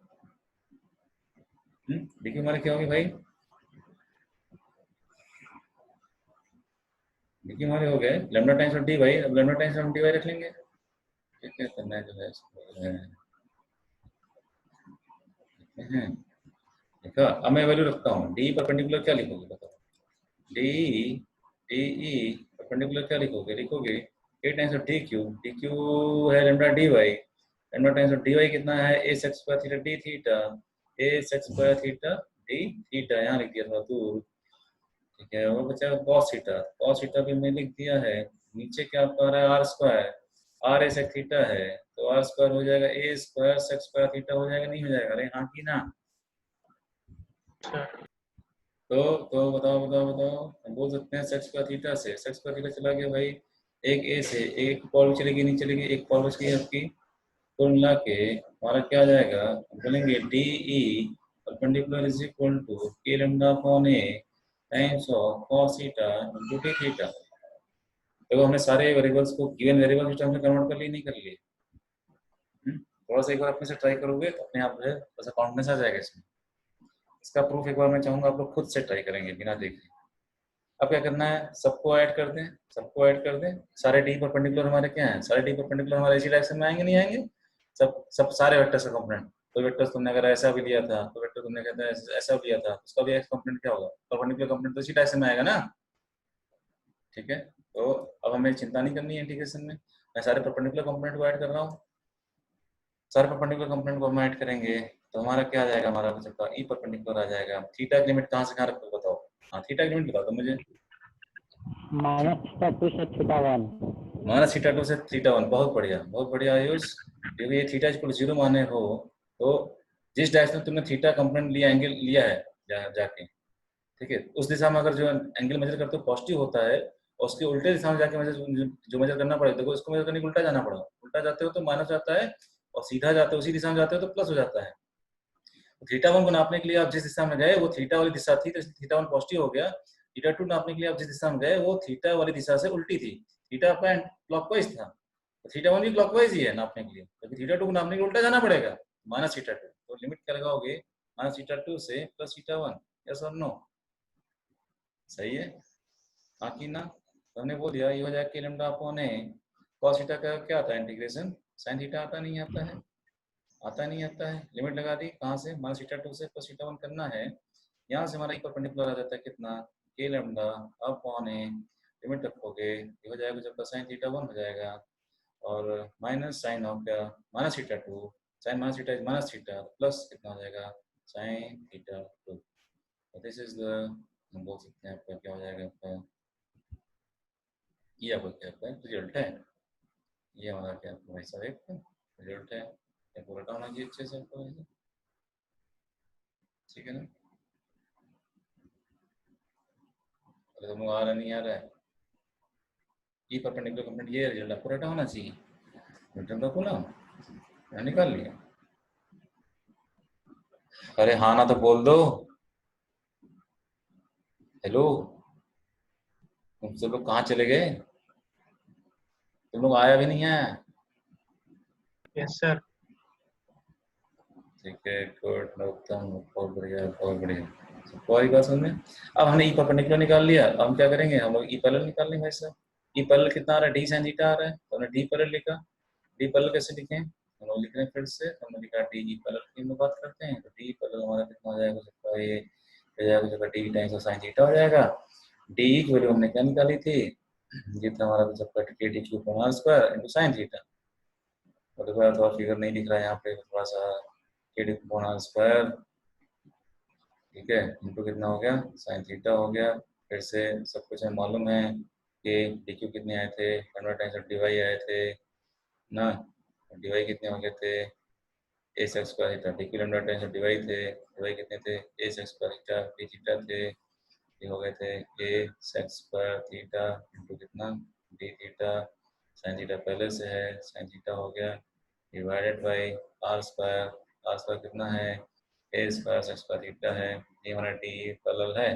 डी क्यू हमारे क्या होगी भाई, डी क्यू हमारे हो गए lambda times of D Y, अब lambda times of D Y रख लेंगे, क्या करना है जो है देखा। अब मैं वैल्यू रखता हूँ, डी परपेंडिकुलर क्या लिखोगे बताओ, डी ई परपेंडिकुलर क्या लिखोगे A times of D Q है lambda D Y, lambda times of D Y कितना है, A sec square theta D theta, A sec square theta D theta, यहाँ लिख दिया थोड़ा दूर, ठीक है। वो बचा कॉस थीटा भी मैं लिख दिया है, नीचे क्या आपका आ रहा है r square, r a sec theta है, तो आर स्क्वायर हो जाएगा a square sec square theta हो जाएगा नहीं हो जाएगा, अरे हाँ की ना। तो बताओ हम बोल सकते हैं सेक स्क्वायर थीटा से, सेक स्क्वायर थीटा चला गया भाई, एक ए से एक पावर चलेगी नहीं चलेगी, एक पावर बच गई आपकी, तो मिला के हमारा क्या आ जाएगा, बोलेंगे D E perpendicular is equal to K lambda upon A times of cos theta into D theta. देखो हमने सारे वेरिएबल्स को गिवन वेरिएबल सिस्टम में कन्वर्ट कर लिए नहीं कर लिए, थोड़ा सा एक बार अपने से ट्राई करोगे तो अपने आप जो है ऐसा कॉन्फिडेंस आ जाएगा इसमें। इसका प्रूफ एक बार मैं चाहूंगा आप लोग खुद से ट्राई करेंगे बिना देखे। अब क्या करना है, सबको ऐड कर दें, सारे डी परपेंडिकुलर हमारे क्या हैं, सारे डी परपेंडिकुलर हमारे इसी डायरेक्शन में आएंगे नहीं आएंगे, सब सारे वेक्टर्स का कंपोनेंट, कोई वेक्टर्स तुमने अगर ऐसा भी लिया था, तो वेक्टर तुमने कहते हैं ऐसा भी लिया था, उसका भी एक्स कंपोनेंट क्या होगा, परपेंडिकुलर कंपोनेंट तो इसी डायरेक्शन में आएगा ना, ठीक है। तो अब हमें चिंता नहीं करनी है इंटीग्रेशन में, मैं सारे परपेंडिकुलर कंपोनेंट को ऐड कर रहा हूँ, सारे परपेंडिकुलर कंपोनेंट को हम ऐड करेंगे तो हमारा क्या आ जाएगा, हमारा सबका ई परपेंडिकुलर आ जाएगा। थीटा की लिमिट कहाँ से कहाँ रखोगे बताओ, हाँ थीटा की लिमिट बता दो मुझे, -θ2 से θ1, -θ2 से θ1, बहुत बढ़िया आयुष। यदि ये थीटा इक्वल 0 माने हो तो जिस डायरेक्शन में तुमने थीटा कंपोनेंट लिया, एंगल लिया है जाके, ठीक है, उस दिशा में अगर जो एंगल मेजर करते हो पॉजिटिव होता है और उसके उल्टे दिशा में जाके जो मेजर करना पड़ेगा, देखो इसको मेजर करने के उल्टा जाना पड़ा, उल्टा जाते हो तो माइनस जाता है, और सीधा जाते हो उसी दिशा में जाते हो तो प्लस हो जाता है। थीटा 1 को नापने के लिए आप जिस दिशा में गए वो थीटा वाली दिशा थी, तो थीटा 1 पॉजिटिव हो गया। थीटा 2 नापने के लिए आप जिस दिशा में गए वो थीटा वाली दिशा से उल्टी थी, थीटा आपका क्लॉकवाइज था, तो थीटा 1 भी क्लॉकवाइज ही है नापने के लिए, क्योंकि थीटा 2 को नापने के लिए उल्टा जाना पड़ेगा, माइनस थीटा 2। तो लिमिट क्या लगाओगे, माइनस थीटा 2 से प्लस थीटा 1, यस और नो? सही है, हाँ कि ना? तो हमने बोल दिया ये हो जाएगा के लैम्डा अपॉन ए cos थीटा का क्या आता है इंटीग्रेशन, sin थीटा आता नहीं आता है, आता नहीं आता है। लिमिट लगा दी, कहाँ से, माइनस थीटा 2 से प्लस थीटा 1 करना है, यहाँ से हमारा परपेंडिकुलर आ जाता है कितना, के लैम्डा अपॉन ए, लिमिट रखोगे ये हो जाएगा जब साइन थीटा 1 हो जाएगा, और माइनस साइन ऑफ क्या, minus theta 2, sine minus theta is minus theta, plus कितना हो जाएगा sine theta 2। This is the, हम बोल सकते हैं आपका क्या हो जाएगा आपका, ये आपका क्या आपका रिजल्ट है, ये हमारा क्या आपका भाई साहब एक रिजल्ट है, पूरा होना चाहिए अच्छे से आपको, ठीक है ना? अरे तुम लोग आ रहा नहीं आ रहा है, ई परपेंडिकुलर कंपोनेंट ये रिजल्ट आपको रटा होना चाहिए, रिटर्न रखो ना, मैंने निकाल लिया। अरे हाँ ना तो बोल दो, हेलो, तुम सब लोग कहाँ चले गए, तुम लोग आया भी नहीं है? Yes sir. ठीक है, गुड, उत्तम, बहुत बढ़िया बहुत बढ़िया। कोई बात समझ में? अब हमने ई परपेंडिकुलर निकाल लिया, अब हम क्या करेंगे, हम लोग ई पैरेलल निकाल लेंगे भाई साहब। ई पैरेलल कितना आ रहा है, डी साइन थीटा आ रहा है, तो हमने डी पैरेलल लिखा। डी पैरेलल कैसे लिखें, हम लोग लिख रहे हैं फिर से, हमने लिखा डी ई पैरेलल की हम बात करते हैं, तो डी पैरेलल हमारा कितना हो जाएगा, सबका ये हो जाएगा जगह डी टाइम्स साइन थीटा हो जाएगा। डी की वैल्यू हमने क्या निकाली थी, जितना हमारा सबका के डी क्यू पर स्क्वायर इनटू साइन थीटा, तो देखो थोड़ा फिगर नहीं दिख रहा है यहाँ पे, थोड़ा सा के डी स्क्वायर, ठीक है, इनटू कितना हो गया साइन थीटा हो गया। फिर से सब कुछ हमें मालूम है कि डी क्यू कितने आए थे, 100 टाइम्स डी आए थे ना, डी कितने हो गए थे, A X square theta, D Q lambda times D थे, डी कितने थे A X square theta, D theta थे, ये हो गए थे A sec square theta into कितना डी थीटा, साइन थीटा पहले से है, साइन थीटा हो गया divided by R square, R square कितना है A square sec square theta है, ये हमारा डी पैरेलल है,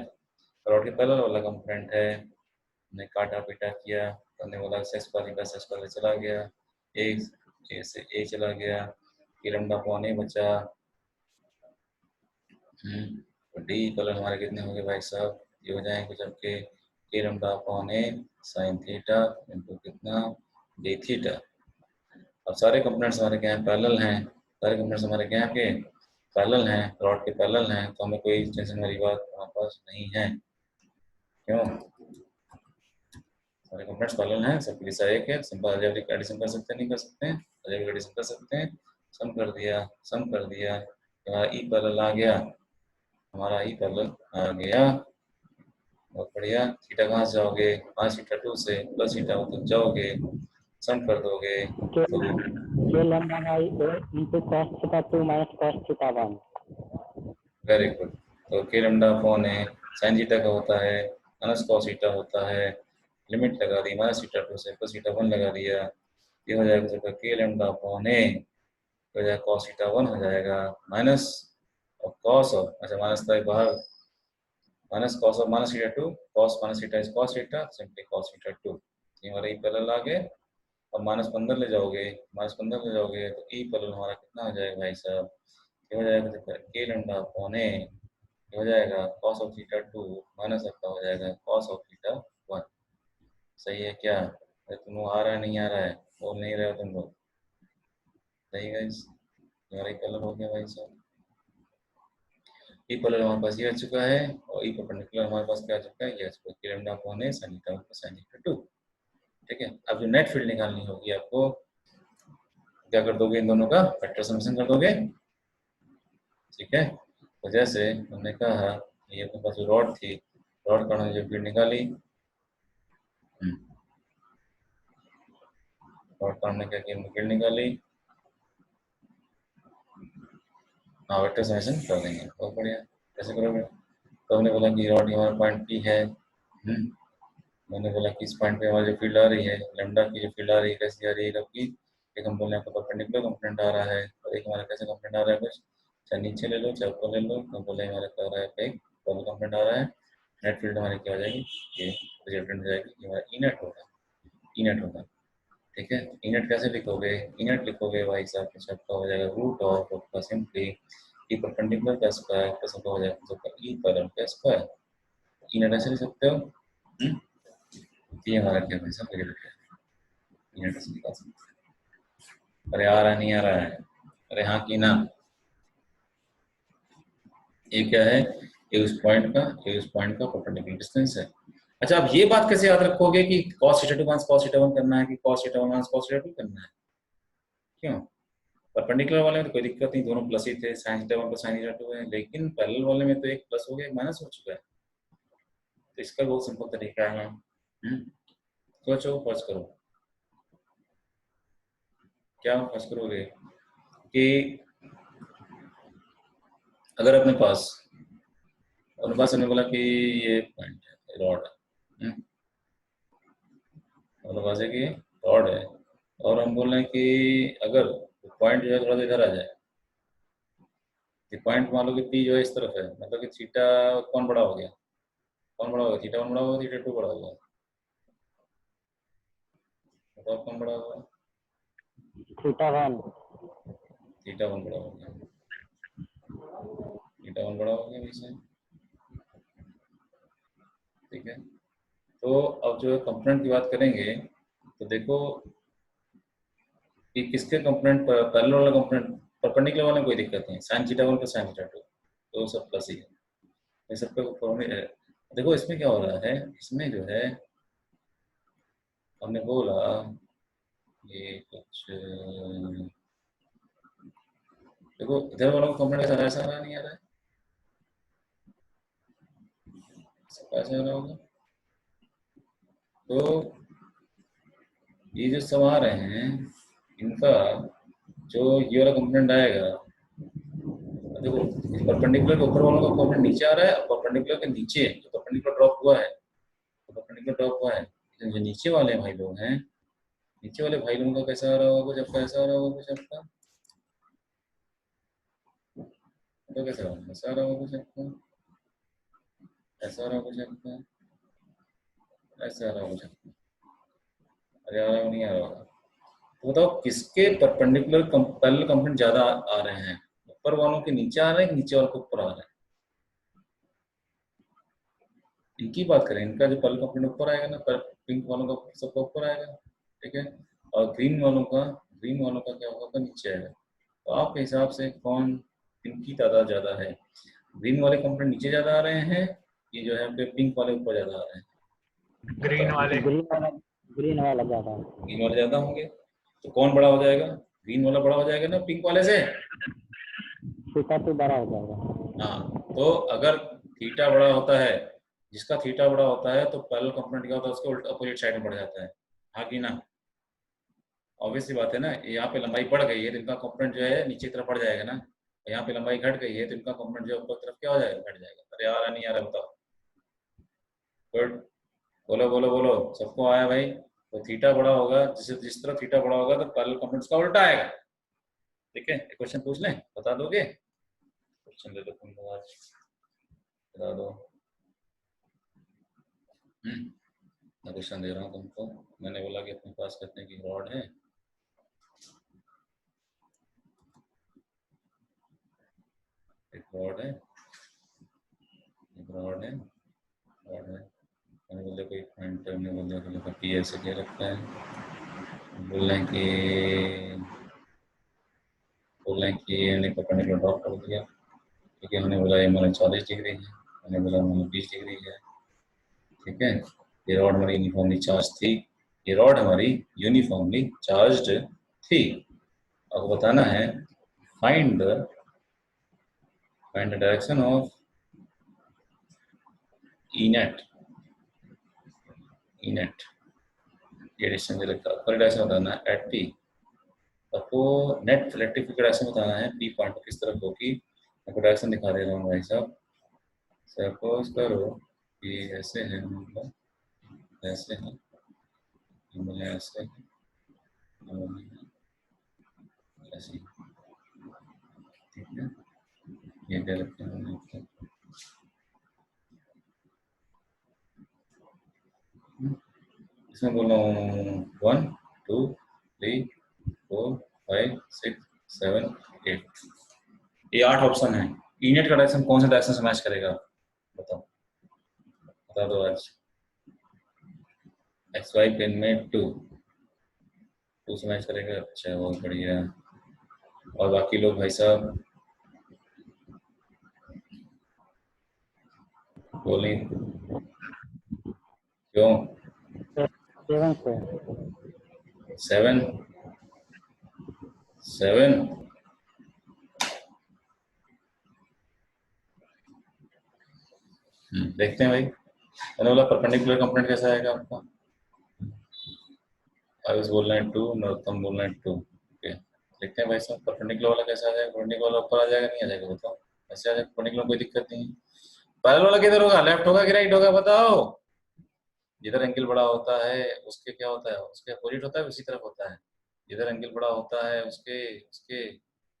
रॉड के पैरेलल वाला कंपोनेंट है, हमने काटा पीटा किया, तो हमने बोला sex square theta sex square चला गया, ए से ए चला गया, कि लैम्डा अपॉन ए बचा, तो डी पैरेलल हमारे कितने हो गए भाई साहब, ये हो जाएंगे जब के लैम्डा अपॉन ए साइन थीटा इनटू कितना डी थीटा। अब सारे कंपोनेंट्स हमारे क्या हैं, पैरेलल हैं, सारे कंपोनेंट्स हमारे क्या हैं, पैरेलल हैं, रॉड के पैरेलल हैं, तो हमें कोई टेंशन वाली बात हमारे पास नहीं है, क्यों, सारे कंपोनेंट्स पैरेलल हैं, सबकी दिशा एक है, सिंपल अलजेब्रिक एडिशन कर सकते हैं, नहीं कर सकते हैं, अलजेब्रिक एडिशन कर सकते हैं, सम कर दिया, सम कर दिया, हमारा ई पैरेलल आ गया, हमारा ई पैरेलल आ गया, बहुत बढ़िया। थीटा कहाँ से जाओगे, माइनस थीटा 2 से प्लस थीटा तक जाओगे, सम कर दोगे तो के lambda by A into cos theta 2 minus cos theta 1। Very good. तो के लैम्डा अपॉन ए साइन थीटा का होता है माइनस कॉस थीटा होता है, लिमिट लगा दी माइनस थीटा 2 से प्लस थीटा 1 लगा दिया, ये हो जाएगा सबका के लैम्डा अपॉन ए हो जाएगा कॉस थीटा 1 हो जाएगा माइनस और कॉस ऑफ, अच्छा माइनस का बाहर, minus cos of minus theta 2, cos minus theta is cos theta, simply cos theta 2, ये हमारा ई पैरेलल आ गया। और माइनस 15 ले जाओगे, माइनस 15 ले जाओगे तो ई पैरेलल हमारा कितना हो जाएगा भाई साहब, ये हो जाएगा के लैम्डा अपॉन ए, ये हो जाएगा कॉस ऑफ थीटा 2 माइनस आपका हो जाएगा कॉस ऑफ थीटा 1। सही है क्या, अरे तुम लोग आ रहा है नहीं आ रहा है, बोल नहीं रहे हो तुम लोग, सही गाइस, हमारा ई पैरेलल हो गया भाई साहब, ई पैरेलल हमारे पास ये आ चुका है, और ई परपेंडिकुलर हमारे पास क्या आ चुका है, ये आ चुका है के लैम्डा अपॉन ए sin थीटा sin थीटा 2, ठीक है। अब जो नेट फील्ड निकालनी होगी आपको, क्या कर दोगे, इन दोनों का फैक्टर समेशन कर दोगे, ठीक है। तो जैसे हमने कहा ये अपने पास जो रॉड थी, रॉड का जो फील्ड निकाली, रॉड का हमने क्या किया, फील्ड निकाली, हाँ वेक्टर समेशन कर देंगे, बहुत बढ़िया। कैसे करोगे, तो हमने बोला कि रॉड हमारा पॉइंट पी है, मैंने बोला कि इस पॉइंट पे हमारी जो फील्ड आ रही है लैम्डा की जो फील्ड आ रही है कैसी आ रही है आपकी, एक हम बोले आपका परपेंडिकुलर कंपोनेंट आ रहा है और एक हमारा कैसा कंपोनेंट आ रहा है कुछ, चाहे नीचे ले लो चाहे ऊपर ले लो, हम बोले हमारा क्या आ रहा है एक डबल कंपोनेंट आ रहा है। नेट फील्ड हमारी क्या हो जाएगी, ये रिजल्टेंट हो जाएगी, ये हमारा ई नेट होगा, ई नेट होगा। ठीक है, ई नेट कैसे लिखोगे, ई नेट लिखोगे भाई साहब कुछ आपका हो जाएगा रूट ऑफ आपका सिंपली ई परपेंडिकुलर का स्क्वायर प्लस आपका हो जाएगा तो ई पैरेलल का स्क्वायर, ई नेट ऐसे लिख सकते हो। ये हमारा क्या भाई साहब रिजल्ट है, ई नेट ऐसे निकाल सकते हैं। अरे आ रहा नहीं आ रहा है, अरे हाँ की ना, ये क्या है, ये उस पॉइंट का, ये उस पॉइंट का परपेंडिकुलर डिस्टेंस है। अच्छा आप ये बात कैसे याद रखोगे कि cos theta 2 minus cos theta 1 करना है कि cos theta 1 minus cos theta 2 करना है, क्यों? परपेंडिकुलर वाले में तो कोई दिक्कत नहीं, दोनों प्लस ही थे, sin theta 1 plus sin theta 2 है, लेकिन पैरेलल वाले में तो एक प्लस हो गया एक माइनस हो चुका है। तो इसका बहुत सिंपल तरीका है, सोचो फर्ज करो, क्या फर्ज करोगे कि अगर अपने पास हमने बोला कि ये पॉइंट है रॉड है, और पास है कि रॉड है और हम बोल रहे हैं कि अगर पॉइंट जो है थोड़ा सा इधर आ जाए, पॉइंट मान लो कि पी जो है इस तरफ है, मतलब कि थीटा कौन बड़ा हो गया, कौन बड़ा होगा, थीटा 1 बड़ा होगा थीटा 2 बड़ा होगा, बताओ कौन बड़ा होगा, थीटा 1 थीटा 1 बड़ा होगा, थीटा 1 बड़ा हो गया वैसे। ठीक है, तो अब जो है कंपोनेंट की बात करेंगे तो देखो कि किसके कंपोनेंट पर पैरेलल वाला कंपोनेंट परपेंडिकुलर वाले में कोई दिक्कत नहीं, sin theta 1 plus sin theta 2 तो सब प्लस ही है, ये सब पे देखो इसमें क्या हो रहा है, इसमें जो है हमने बोला ये कुछ देखो इधर वालों का कंपोनेंट ऐसा आ रहा नहीं आ रहा है, ऐसा आ रहा होगा, तो ये जो सब आ रहे हैं इनका जो ये वाला कंपोनेंट आएगा, देखो परपेंडिकुलर के ऊपर वालों का कंपोनेंट नीचे आ रहा है और परपेंडिकुलर के नीचे जो परपेंडिकुलर ड्रॉप हुआ है, तो परपेंडिकुलर ड्रॉप हुआ है, जो नीचे वाले भाई लोग हैं, नीचे वाले भाई लोगों का कैसा आ रहा होगा, जब कैसा आ रहा होगा कुछ आपका, तो कैसा आ रहा होगा, ऐसा आ रहा होगा कुछ आपका, ऐसा आ रहा होगा कुछ आपका, ऐसा आ रहा होगा कुछ आपका, अरे आ रहा हो नहीं आ रहा होगा, तो बताओ किसके परपेंडिकुलर पैरेलल कंपोनेंट ज्यादा आ रहे हैं, ऊपर वालों के नीचे आ रहे हैं कि नीचे वालों के ऊपर आ रहे हैं, इनकी बात करें, इनका जो पैरेलल कंपोनेंट ऊपर आएगा ना, पिंक वालों का सबका ऊपर आएगा, ठीक है, और ग्रीन वालों का क्या होगा नीचे आएगा, तो आपके हिसाब से कौन इनकी तादाद ज्यादा है, ग्रीन वाले कंपोनेंट नीचे ज्यादा आ रहे हैं, ये जो है पिंक वाले ऊपर ज्यादा आ रहे हैं, ग्रीन वाले, ग्रीन वाला ज्यादा है। ग्रीन वाले ज्यादा होंगे, तो कौन बड़ा हो जाएगा, ग्रीन वाला बड़ा हो जाएगा ना पिंक वाले से, थीटा 2 बड़ा हो जाएगा। हाँ, तो अगर थीटा बड़ा होता है, जिसका थीटा बड़ा होता है तो पैरेलल कंपोनेंट क्या होता है, उसके उल्टा अपोजिट साइड में बढ़ जाता है, हाँ कि ना, ऑब्वियसली बात है ना, यहाँ पे लंबाई बढ़ गई है तो इनका कंपोनेंट जो है नीचे की तरफ बढ़ जाएगा ना, यहाँ पे लंबाई घट गई है तो इनका कंपोनेंट जो ऊपर तरफ क्या हो जाएगा, घट जाएगा। अरे आ रहा नहीं आ रहा बताओ, गुड, बोलो बोलो बोलो, सबको आया भाई, तो थीटा बड़ा होगा, जिस तरह थीटा बड़ा होगा तो पैरेलल कंपोनेंट का उल्टा आएगा। ठीक है, एक क्वेश्चन पूछ लें, बता दोगे, क्वेश्चन ले लो तुम लोग आज, बता दो। मैं क्वेश्चन दे रहा हूँ तुमको, मैंने बोला कि अपने पास कितने की रॉड है, एक रॉड है, एक रॉड है, रॉड है, मैंने बोला कोई पॉइंट, हमने बोला पी ऐसे क्या रखता है, बोल रहे हैं कि हमने परपेंडिकुलर ड्रॉप कर दिया, ठीक है, हमने बोला ये हमारा 40 डिग्री है, मैंने बोला हमारा 20 डिग्री है, ठीक है, ये रॉड हमारी यूनिफॉर्मली चार्ज थी, ये रॉड हमारी यूनिफॉर्मली चार्ज्ड थी। अब बताना है find the direction of E net, ये डिस्टेंस रखा पर डायरेक्शन बताना है एट पी, आपको नेट इलेक्ट्रिक डायरेक्शन बताना है पी पॉइंट किस तरफ होगी, आपको डायरेक्शन दिखा दे रहा हूँ भाई साहब, सपोज करो कि ऐसे है, मतलब ऐसे है, ये ऐसे है, ऐसे, ठीक है। ये दे रखे हैं, इसमें बोला 1 2 3 4 5 6 7 8, ये 8 ऑप्शन है। यूनिट का डायरेक्शन कौन से डायरेक्शन से मैच करेगा, बताओ, बता दो आज। एक्स वाई प्लेन में 2 से मैच करेगा। अच्छा, बहुत बढ़िया। और बाकी लोग भाई साहब बोले क्यों? 7 से 7 देखते हैं भाई। मैंने बोला परपेंडिकुलर कंपोनेंट कैसा आएगा आपका। आयुष बोल रहे हैं 2, नरोत्तम बोल रहे हैं 2। ओके, देखते हैं भाई साहब परपेंडिकुलर वाला कैसा आ जाएगा। परपेंडिकुलर वाला ऊपर आ जाएगा, नहीं आ जाएगा, बताओ। ऐसे आ जाएगा परपेंडिकुलर, कोई दिक्कत नहीं है। पैरेलल वाला किधर होगा, लेफ्ट होगा कि राइट होगा, बताओ। जिधर एंगल बड़ा होता है उसके क्या होता है, उसके अपोजिट होता है, उसी तरफ होता है। जिधर एंगल बड़ा होता है उसके उसके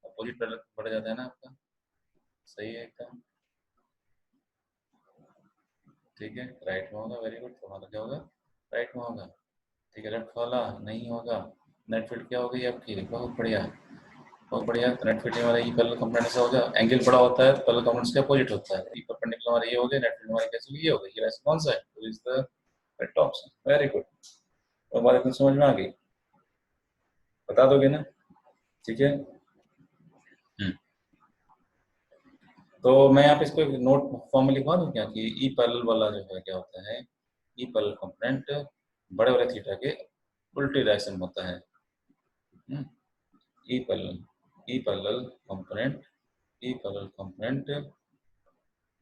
अपोजिट बढ़ जाता है ना आपका। सही है एकदम, ठीक है। राइट में होगा, वेरी गुड। तुम्हारा क्या होगा, राइट में होगा, ठीक है। लेफ्ट वाला नहीं होगा। नेट फील्ड क्या हो गई आपकी, बहुत बढ़िया, बहुत बढ़िया। तो नेट फील्ड हमारा ई पैरेलल कंपोनेंट से होगा। एंगल बड़ा होता है तो पैरेलल कंपोनेंट्स के अपोजिट होता है। ई परपेंडिकुलर हमारा ये हो गया, नेट फील्ड हमारी कैसे होगी, ये हो गई। ये राइट कौन सा है, तो is the correct option, very good. तो हमारे को समझ में आ गई, बता दोगे ना, ठीक है। तो मैं यहाँ पे इसको एक नोट फॉर्म में लिखवा दूं क्या, कि ई पैरेलल वाला जो है क्या होता है, ई पैरेलल कंपोनेंट बड़े बड़े थीटा के उल्टे डायरेक्शन होता है। E parallel component, E parallel component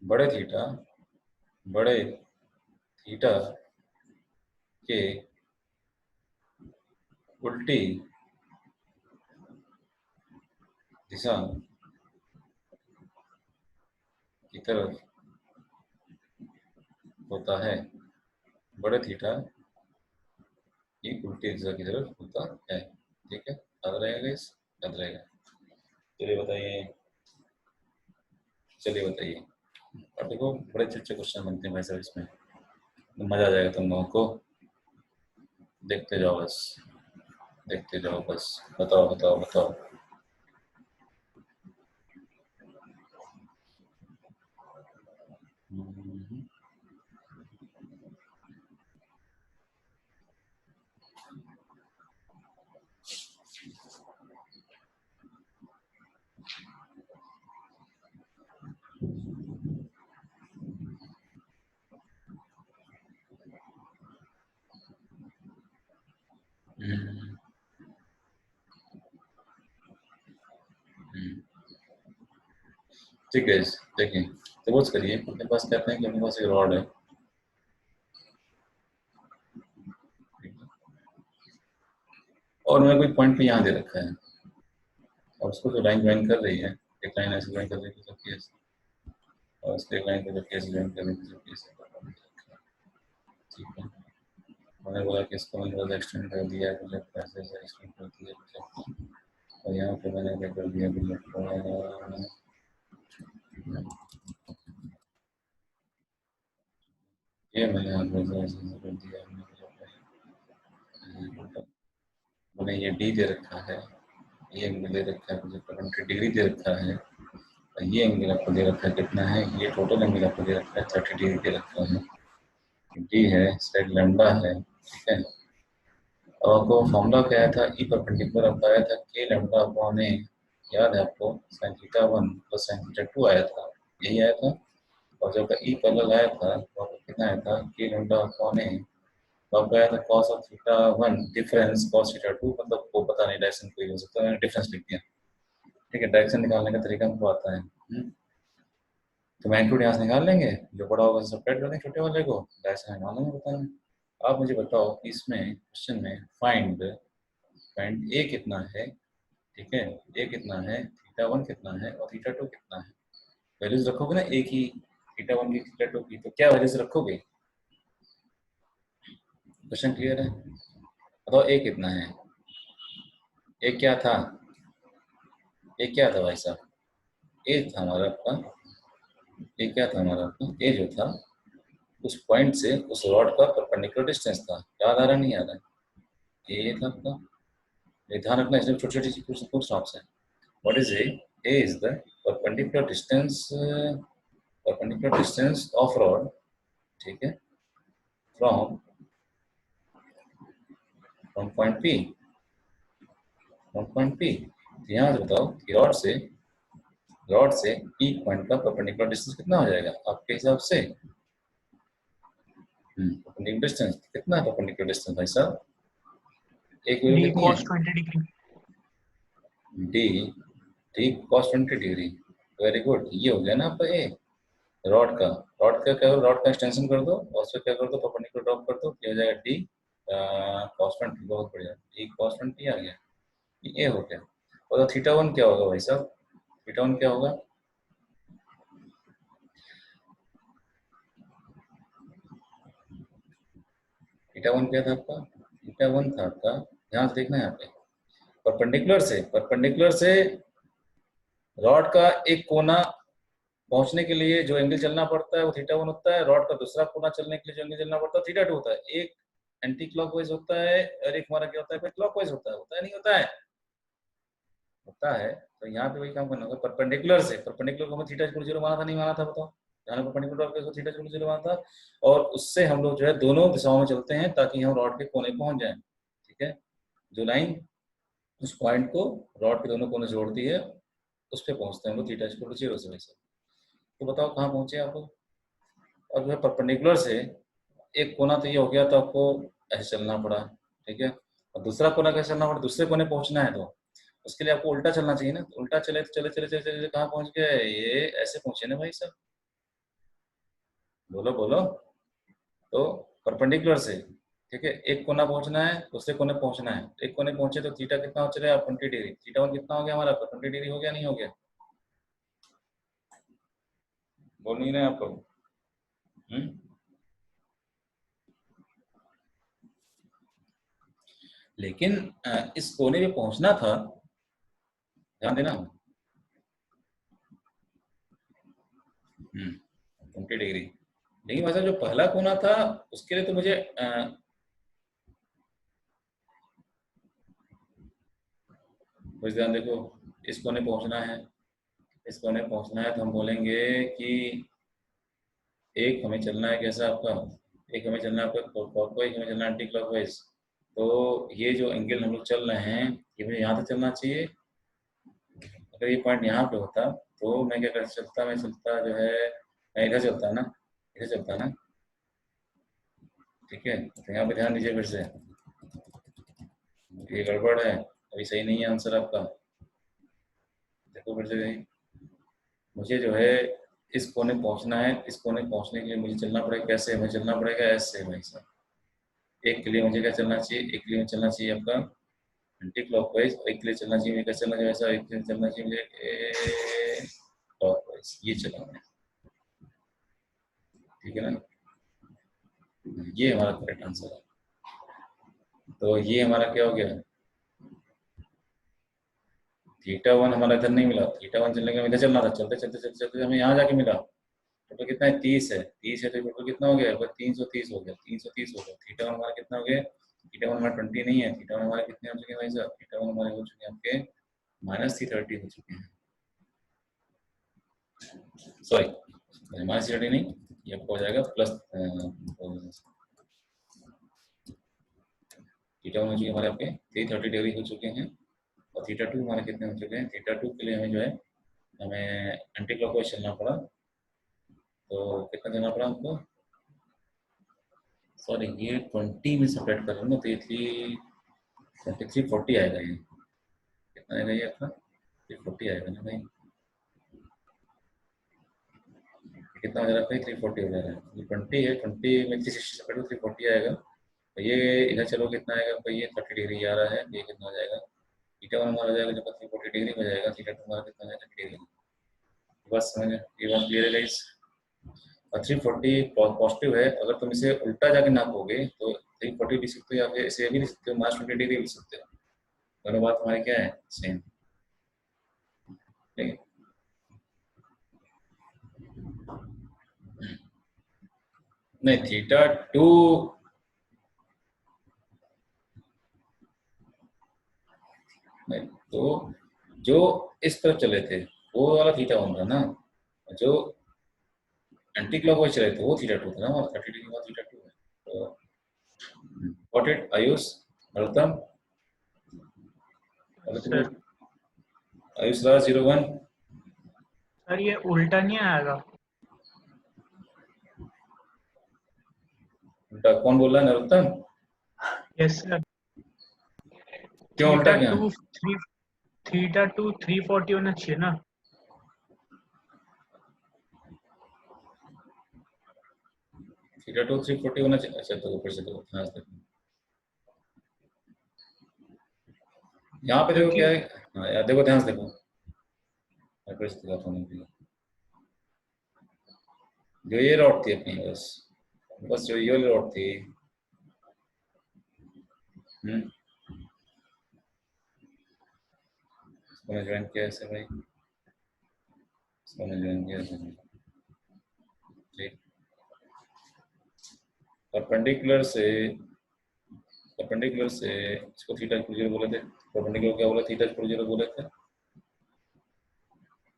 बड़े थीटा के उल्टी दिशा की तरफ होता है। बड़े थीटा की उल्टी दिशा की तरफ होता है, ठीक है। याद रहेगा इस, याद रहेगा। चलिए बताइए, चलिए बताइए। अब देखो बड़े अच्छे अच्छे क्वेश्चन बनते हैं भाई साहब इसमें, तो मजा आ जाएगा तुम लोगों को। देखते जाओ बस, देखते जाओ बस। बताओ बताओ बताओ। ठीक है, देखिए सपोज करिए अपने पास, कहते हैं कि अपने पास एक रॉड है, और मैंने कोई पॉइंट पे यहाँ दे रखा है, और उसको जो लाइन ज्वाइन कर रही है, एक लाइन ऐसे ज्वाइन कर रही है सबकी ऐसे, और उसके एक लाइन को जबकि ऐसे ज्वाइन कर रही है सबकी ऐसे, ठीक है। मैंने बोला कि इसको मैंने बस एक्सटेंड कर दिया है, मुझे ऐसे ऐसे एक्सटेंड कर दिया मुझे, और यहाँ पे मैंने क्या कर दिया, ये मैंने यहाँ पे ऐसे कर दिया, मैंने ये डी दे रखा है, ये एंगल दे रखा है मुझे 20 डिग्री दे रखा है, और ये एंगल आपको दे रखा है कितना है, ये टोटल एंगल आपको दे रखा है 30 डिग्री दे रखा है। डी है, साइड लैम्डा है, ठीक है। और आपको फॉर्मूला क्या आया था, ई परपेंडिकुलर आपका आया था के लैम्डा अपॉन ए, याद है आपको, sin theta 1 plus sin theta 2 आया था, यही आया था। और जब ई पैरेलल आया था तो आपको कितना आया था, के लैम्डा अपॉन ए, तो आपको आया था cos of theta 1 difference cos theta 2, मतलब वो पता नहीं डायरेक्शन कोई हो सकता है, मैंने डिफरेंस लिख दिया, ठीक है। डायरेक्शन निकालने का तरीका हमको आता है। तो मैग्नीट्यूड यहाँ से निकाल लेंगे, जो बड़ा होगा सब्ट्रैक्ट कर देंगे छोटे वाले को, डायरेक्शन निकाल लेंगे, बताएंगे। आप मुझे बताओ इसमें क्वेश्चन में फाइंड ए कितना है, ठीक है, ए कितना है, थीटा 1 कितना है और थीटा 2 कितना है। वैल्यूज रखोगे ना ए की, थीटा 1 की, थीटा 2 की, तो क्या वैल्यूज रखोगे, क्वेश्चन क्लियर है? बताओ ए कितना है? ए क्या था? ए क्या था भाई साहब? ए था हमारा आपका, ए क्या था हमारा आपका? ए जो था उस पॉइंट से उस रॉड का परपेंडिकुलर डिस्टेंस था। याद आ रहा नहीं आ रहा? ए था आपका, ये ध्यान रखना, इसमें छोटी छोटी चीजें पूछ रहा हूँ आपसे। What is a? A is the perpendicular distance of rod, ठीक है, from point P, from point P. यहाँ से बताओ कि रॉड से पी पॉइंट का परपेंडिकुलर डिस्टेंस कितना हो जाएगा आपके हिसाब से? परपेंडिकुलर डिस्टेंस कितना है? परपेंडिकुलर डिस्टेंस भाई साहब एक वैल्यू डी कितनी cos है? 20 degree. D, D cos 20 degree. Very good, ये हो गया ना आपका ए रॉड का। रॉड का क्या, रॉड का एक्सटेंशन कर दो और उसको क्या कर दो, परपेंडिकुलर ड्रॉप कर दो, क्या हो जाएगा? D cos 20। बहुत बढ़िया, डी cos 20 आ गया, ये हो गया। और थीटा 1 क्या होगा भाई साहब? थीटा 1 क्या होगा? थीटा 1 क्या था आपका? थीटा 1 था आपका, ध्यान से देखना है यहाँ पे, परपेंडिकुलर से रॉड का एक कोना पहुंचने के लिए जो एंगल चलना पड़ता है वो थीटा 1 होता है। रॉड का दूसरा कोना चलने के लिए जो एंगल चलना पड़ता है थीटा 2 होता है। एक एंटी क्लॉकवाइज होता है और एक हमारा क्या होता है, क्लॉकवाइज होता है नहीं होता है? होता है। तो यहाँ पे वही काम करना होगा, परपेंडिकुलर को हमें थीटा 0 माना था नहीं माना था? बताओ, यहाँ परपेंडिकुलर को थीटा 0 माना था और उससे हम लोग जो है दोनों दिशाओं में चलते हैं ताकि हम रॉड के कोने पहुंच जाएं, ठीक है। जो लाइन उस पॉइंट को रॉड के दोनों कोने जोड़ती है उस पर पहुंचते हैं हम लोग थीटा 0 से वैसे। तो बताओ कहाँ पहुंचे आप लोग? और जो है परपेंडिकुलर से एक कोना तो ये हो गया तो आपको ऐसे चलना पड़ा, ठीक है। और दूसरा कोना कैसे चलना पड़ा? दूसरे कोने पहुंचना है तो उसके लिए आपको उल्टा चलना चाहिए ना। तो उल्टा चले तो चले चले चले चले कहाँ पहुंच गए? ये ऐसे पहुंचे ना भाई साहब, बोलो बोलो। तो परपेंडिकुलर से, ठीक है, एक कोना पहुंचना है, दूसरे कोने पहुंचना है। एक कोने पहुंचे तो थीटा कितना चलेगा? 20 डिग्री। थीटा 1 कितना हो गया हमारा? 20 डिग्री हो गया नहीं हो गया? बोल नहीं रहे आप लोग? लेकिन इस कोने पे पहुंचना था, ध्यान देना, 20 डिग्री। लेकिन वैसा जो पहला कोना था उसके लिए तो मुझे कुछ ध्यान देखो, इस कोने पहुंचना है, इस कोने पहुंचना है तो हम बोलेंगे कि एक हमें चलना है कैसा आपका, एक हमें चलना है आपका क्लॉकवाइज, हमें चलना है एंटी क्लॉकवाइज। तो ये जो एंगल हम लोग चल रहे हैं ये मुझे यहाँ से चलना चाहिए। अगर ये पॉइंट यहाँ पे होता तो मैं क्या कर चलता, मैं चलता जो है, मैं इधर चलता ना, इधर चलता ना, ठीक है। तो यहाँ पे ध्यान दीजिए फिर से, ये गड़बड़ है, अभी सही नहीं है आंसर आपका। देखो फिर से, मुझे जो है इस कोने पहुंचना है, इस कोने पहुंचने के लिए मुझे चलना पड़ेगा कैसे? मुझे चलना पड़ेगा ऐसे भाई साहब। एक के लिए मुझे क्या चलना चाहिए? एक के लिए चलना चाहिए आपका एंटी क्लॉकवाइज, एक के लिए चलना चाहिए मुझे क्या चलना चाहिए ऐसा, एक के लिए चलना चाहिए मुझे क्लॉकवाइज। ये चलाना है, ठीक है ना। ये हमारा करेक्ट आंसर है। तो ये हमारा क्या हो गया? थीटा 1 हमारा इधर नहीं मिला, थीटा 1 चलने का इधर चलना था, चलते चलते चलते चलते हमें यहाँ जाके मिला। टोटल कितना है? 30 है, 30 है तो टोटल कितना हो गया? 330 हो गया, 330 हो गया। थीटा 1 हमारा कितना हो गया? थीटा 1 हमारा 20 नहीं है, थीटा 1 हमारे कितने हो चुके हैं भाई साहब? थीटा 1 हमारे हो चुके हैं आपके -330 हो चुके हैं, सॉरी -330 नहीं, ये आपको हो जाएगा प्लस थीटा 1 हो चुके हमारे आपके 330 डिग्री हो चुके हैं। और थीटा 2 हमारे कितने हो चुके हैं? थीटा 2 के लिए हमें जो है हमें एंटी क्लॉकवाइज चलना पड़ा। तो कितना देना पड़ा हमको? सॉरी ये 20 में सेपरेट कर रहा हूँ ना, तो ये 340 आएगा। ये कितना आएगा? ये आपका 340 आएगा ना भाई, कितना हो जा रहा है? 340 हो जा रहा है। ये 20 है, 20 में 360 सेपरेट हो 340 आएगा। तो ये इधर चलो कितना आएगा आपका? ये 30 डिग्री आ रहा है, ये कितना हो जाएगा? थीटा 1 हमारा हो जाएगा जो 340 डिग्री हो जाएगा, थीटा 2 हमारा कितना है? 30 डिग्री। बस समझ, ये बात क्लियर है गाइस। और 340 पॉजिटिव है, अगर तुम इसे उल्टा जाके नापोगे तो 340 लिख सकते हो या फिर ऐसे भी लिख सकते हो, माइनस 20 डिग्री लिख सकते हो। दोनों बात हमारी क्या है, सेम। ठीक है, नहीं थीटा 2 नहीं, तो जो इस तरफ चले थे वो वाला थीटा 1 था ना, जो एंटी क्लॉकवाइज चले थे वो थीटा 2 था ना, और 30 डिग्री का थीटा 2 है। तो what it Ayush Narottam sir Ayush Raj 01 sir ये उल्टा नहीं आएगा? उल्टा कौन बोल रहा है, नरोत्तम? Yes sir. क्यों उल्टा क्या? थीटा 2 340 होना चाहिए ना? थीटा 2 340 होना चाहिए। अच्छा तो ऊपर से तो ध्यान से देखो, यहाँ पे देखो क्या है। हाँ यार देखो, ध्यान से देखो, मैं फिर से दिखाता हूँ आपको। जो ये रॉड थी अपनी, बस बस जो ये वाली रॉड थी, इसको मैं ज्वाइन किया ऐसे भाई, इसको मैं ज्वाइन किया ऐसे। ठीक, परपेंडिकुलर से इसको थीटा इक्वल 0 बोले थे, परपेंडिकुलर क्या बोला, थीटा इक्वल 0 बोले थे।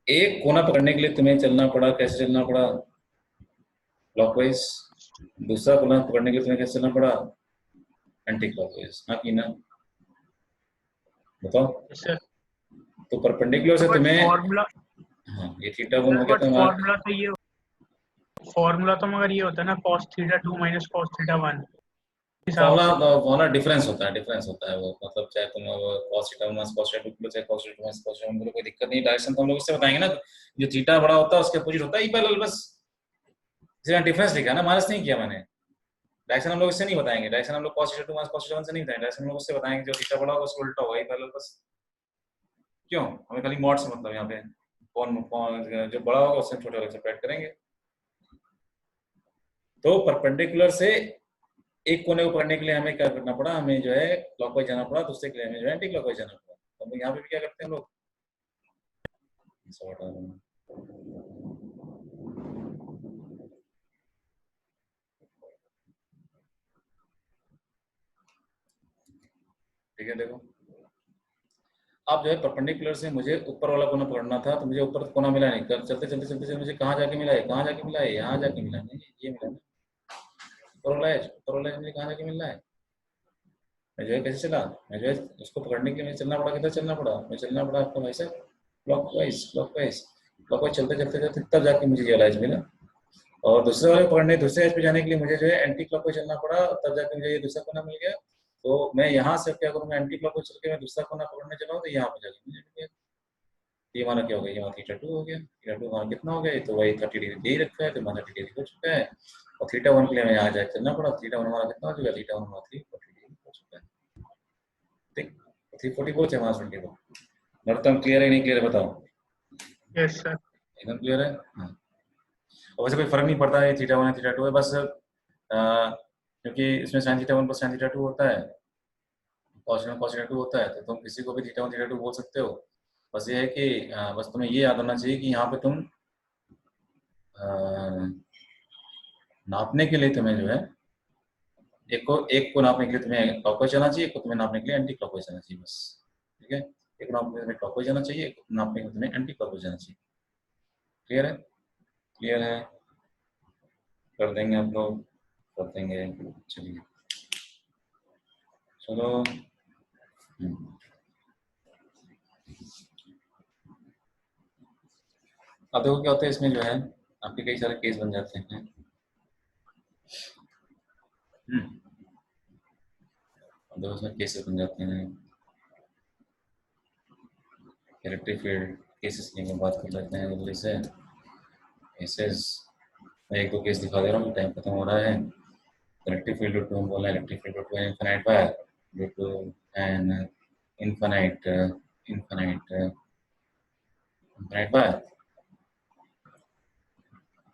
एक कोना पकड़ने के लिए तुम्हें चलना पड़ा, कैसे चलना पड़ा, क्लॉकवाइज। दूसरा कोना पकड़ने के लिए तुम्हें कैसे चलना पड़ा, एंटी क्लॉकवाइज। हाँ कि ना, बताओ। सर तो परपेंडिकुलर से तुम्हें, फॉर्मूला, हाँ ये थीटा 1 हो गया तो फॉर्मूला तो मगर ये होता है ना, cos theta 2 minus cos theta 1 formula difference होता है वो, मतलब चाहे तुम cos थीटा 1 cos थीटा 2 बोलो, चाहे cos थीटा 1 cos थीटा 1 बोलो, कोई दिक्कत नहीं। डायरेक्शन तो हम लोग इससे बताएंगे ना, जो थीटा बड़ा होता है उसके अपोजिट होता है ई पैरेलल, बस इसलिए डिफरेंस लिखा है ना, माइनस नहीं किया मैंने। डायरेक्शन हम लोग इससे नहीं बताएंगे, डायरेक्शन हम लोग cos थीटा 2 cos थीटा 1 से नहीं बताएंगे, डायरेक्शन हम लोग उससे बताएंगे जो थीटा बड़ा होगा उसको उल्टा होगा, ई पैरेलल बस। क्यों, हमें खाली मॉड से मतलब, यहाँ पे कौन कौन जो बड़ा होगा उससे छोटे वाले सेपरेट करेंगे। तो परपेंडिकुलर से एक कोने को पकड़ने के लिए हमें क्या करना पड़ा, हमें जो है क्लॉकवाइज जाना पड़ा, दूसरे के लिए हमें जो है एंटी क्लॉकवाइज जाना पड़ा। तो हम यहाँ पे भी क्या करते हैं हम लोग, ठीक है। देखो अब जो है परपेंडिकुलर से मुझे ऊपर वाला कोना पकड़ना था, तो मुझे ऊपर कोना मिला नहीं, चलते चलते चलते चलते मुझे कहाँ जाके मिला है, यहाँ जाके मिला नहीं, ये मिला ना, ऊपर वाला है मुझे कहाँ जाके मिल रहा है। मैं जो है कैसे चला, मैं जो है उसको पकड़ने के लिए मुझे चलना पड़ा, कितना चलना पड़ा, मैं चलना पड़ा आपको भाई साहब क्लॉकवाइज चलते चलते चलते तब जाके मुझे ये लाइज मिला। और दूसरे वाले पकड़ने, दूसरे एज पे जाने के लिए मुझे जो है एंटी क्लॉकवाइज चलना पड़ा, तब जाके मुझे ये दूसरा कोना मिल गया। तो मैं यहाँ से क्या करूँगा, एंटी क्लॉकवाइज चल के मैं दूसरा कोना पकड़ने चला हूँ, तो यहाँ पे जाके मुझे मिल गया। ये माना क्या हो गया, ये माना थीटा 2 हो गया। थीटा 2 माना कितना हो गया, तो वही 30 डिग्री दे ही रखा है, तो माना 30 डिग्री हो चुका है। और थीटा 1 के लिए मैं यहाँ जाके चलना पड़ा, थीटा 1 हमारा कितना हो चुका है, थीटा 1 हमारा 340 डिग्री हो चुका है। ठीक, 340 बोलते हैं मास 20 को। नरोत्तम क्लियर है नहीं क्लियर है बताओ? Yes sir. एकदम क्लियर है। हाँ, और वैसे कोई फर्क नहीं पड़ता है थीटा 1 है थीटा 2 है, बस क्योंकि इसमें sin थीटा 1 पर sin थीटा 2 होता है, cos थीटा 2 होता है, तो तुम किसी को भी थीटा 1 थीटा 2 बोल सकते हो। बस ये है कि बस तुम्हें ये याद होना चाहिए कि यहाँ पे तुम नापने के लिए तुम्हें जो है एक को नापने के लिए तुम्हें क्लॉकवाइज जाना चाहिए, एक को तुम्हें नापने के लिए एंटी क्लॉकवाइज जाना चाहिए, बस। ठीक है, एक नापने के लिए तुम्हें क्लॉकवाइज जाना चाहिए, एक नापने के लिए तुम्हें एंटी क्लॉकवाइज जाना चाहिए। क्लियर है? क्लियर है, कर देंगे आप लोग, कर देंगे। चलिए चलो। अब देखो क्या होता है इसमें जो है आपके कई सारे केस बन जाते हैं। अब देखो इसमें केसेस बन जाते हैं, इलेक्ट्रिक फील्ड केसेस की हम बात कर लेते हैं जल्दी से। केसेस मैं एक दो केस दिखा दे रहा हूँ, टाइम खत्म हो रहा है। इलेक्ट्रिक फील्ड ड्यू टू, हम बोला electric field due to infinite wire, due to an infinite wire,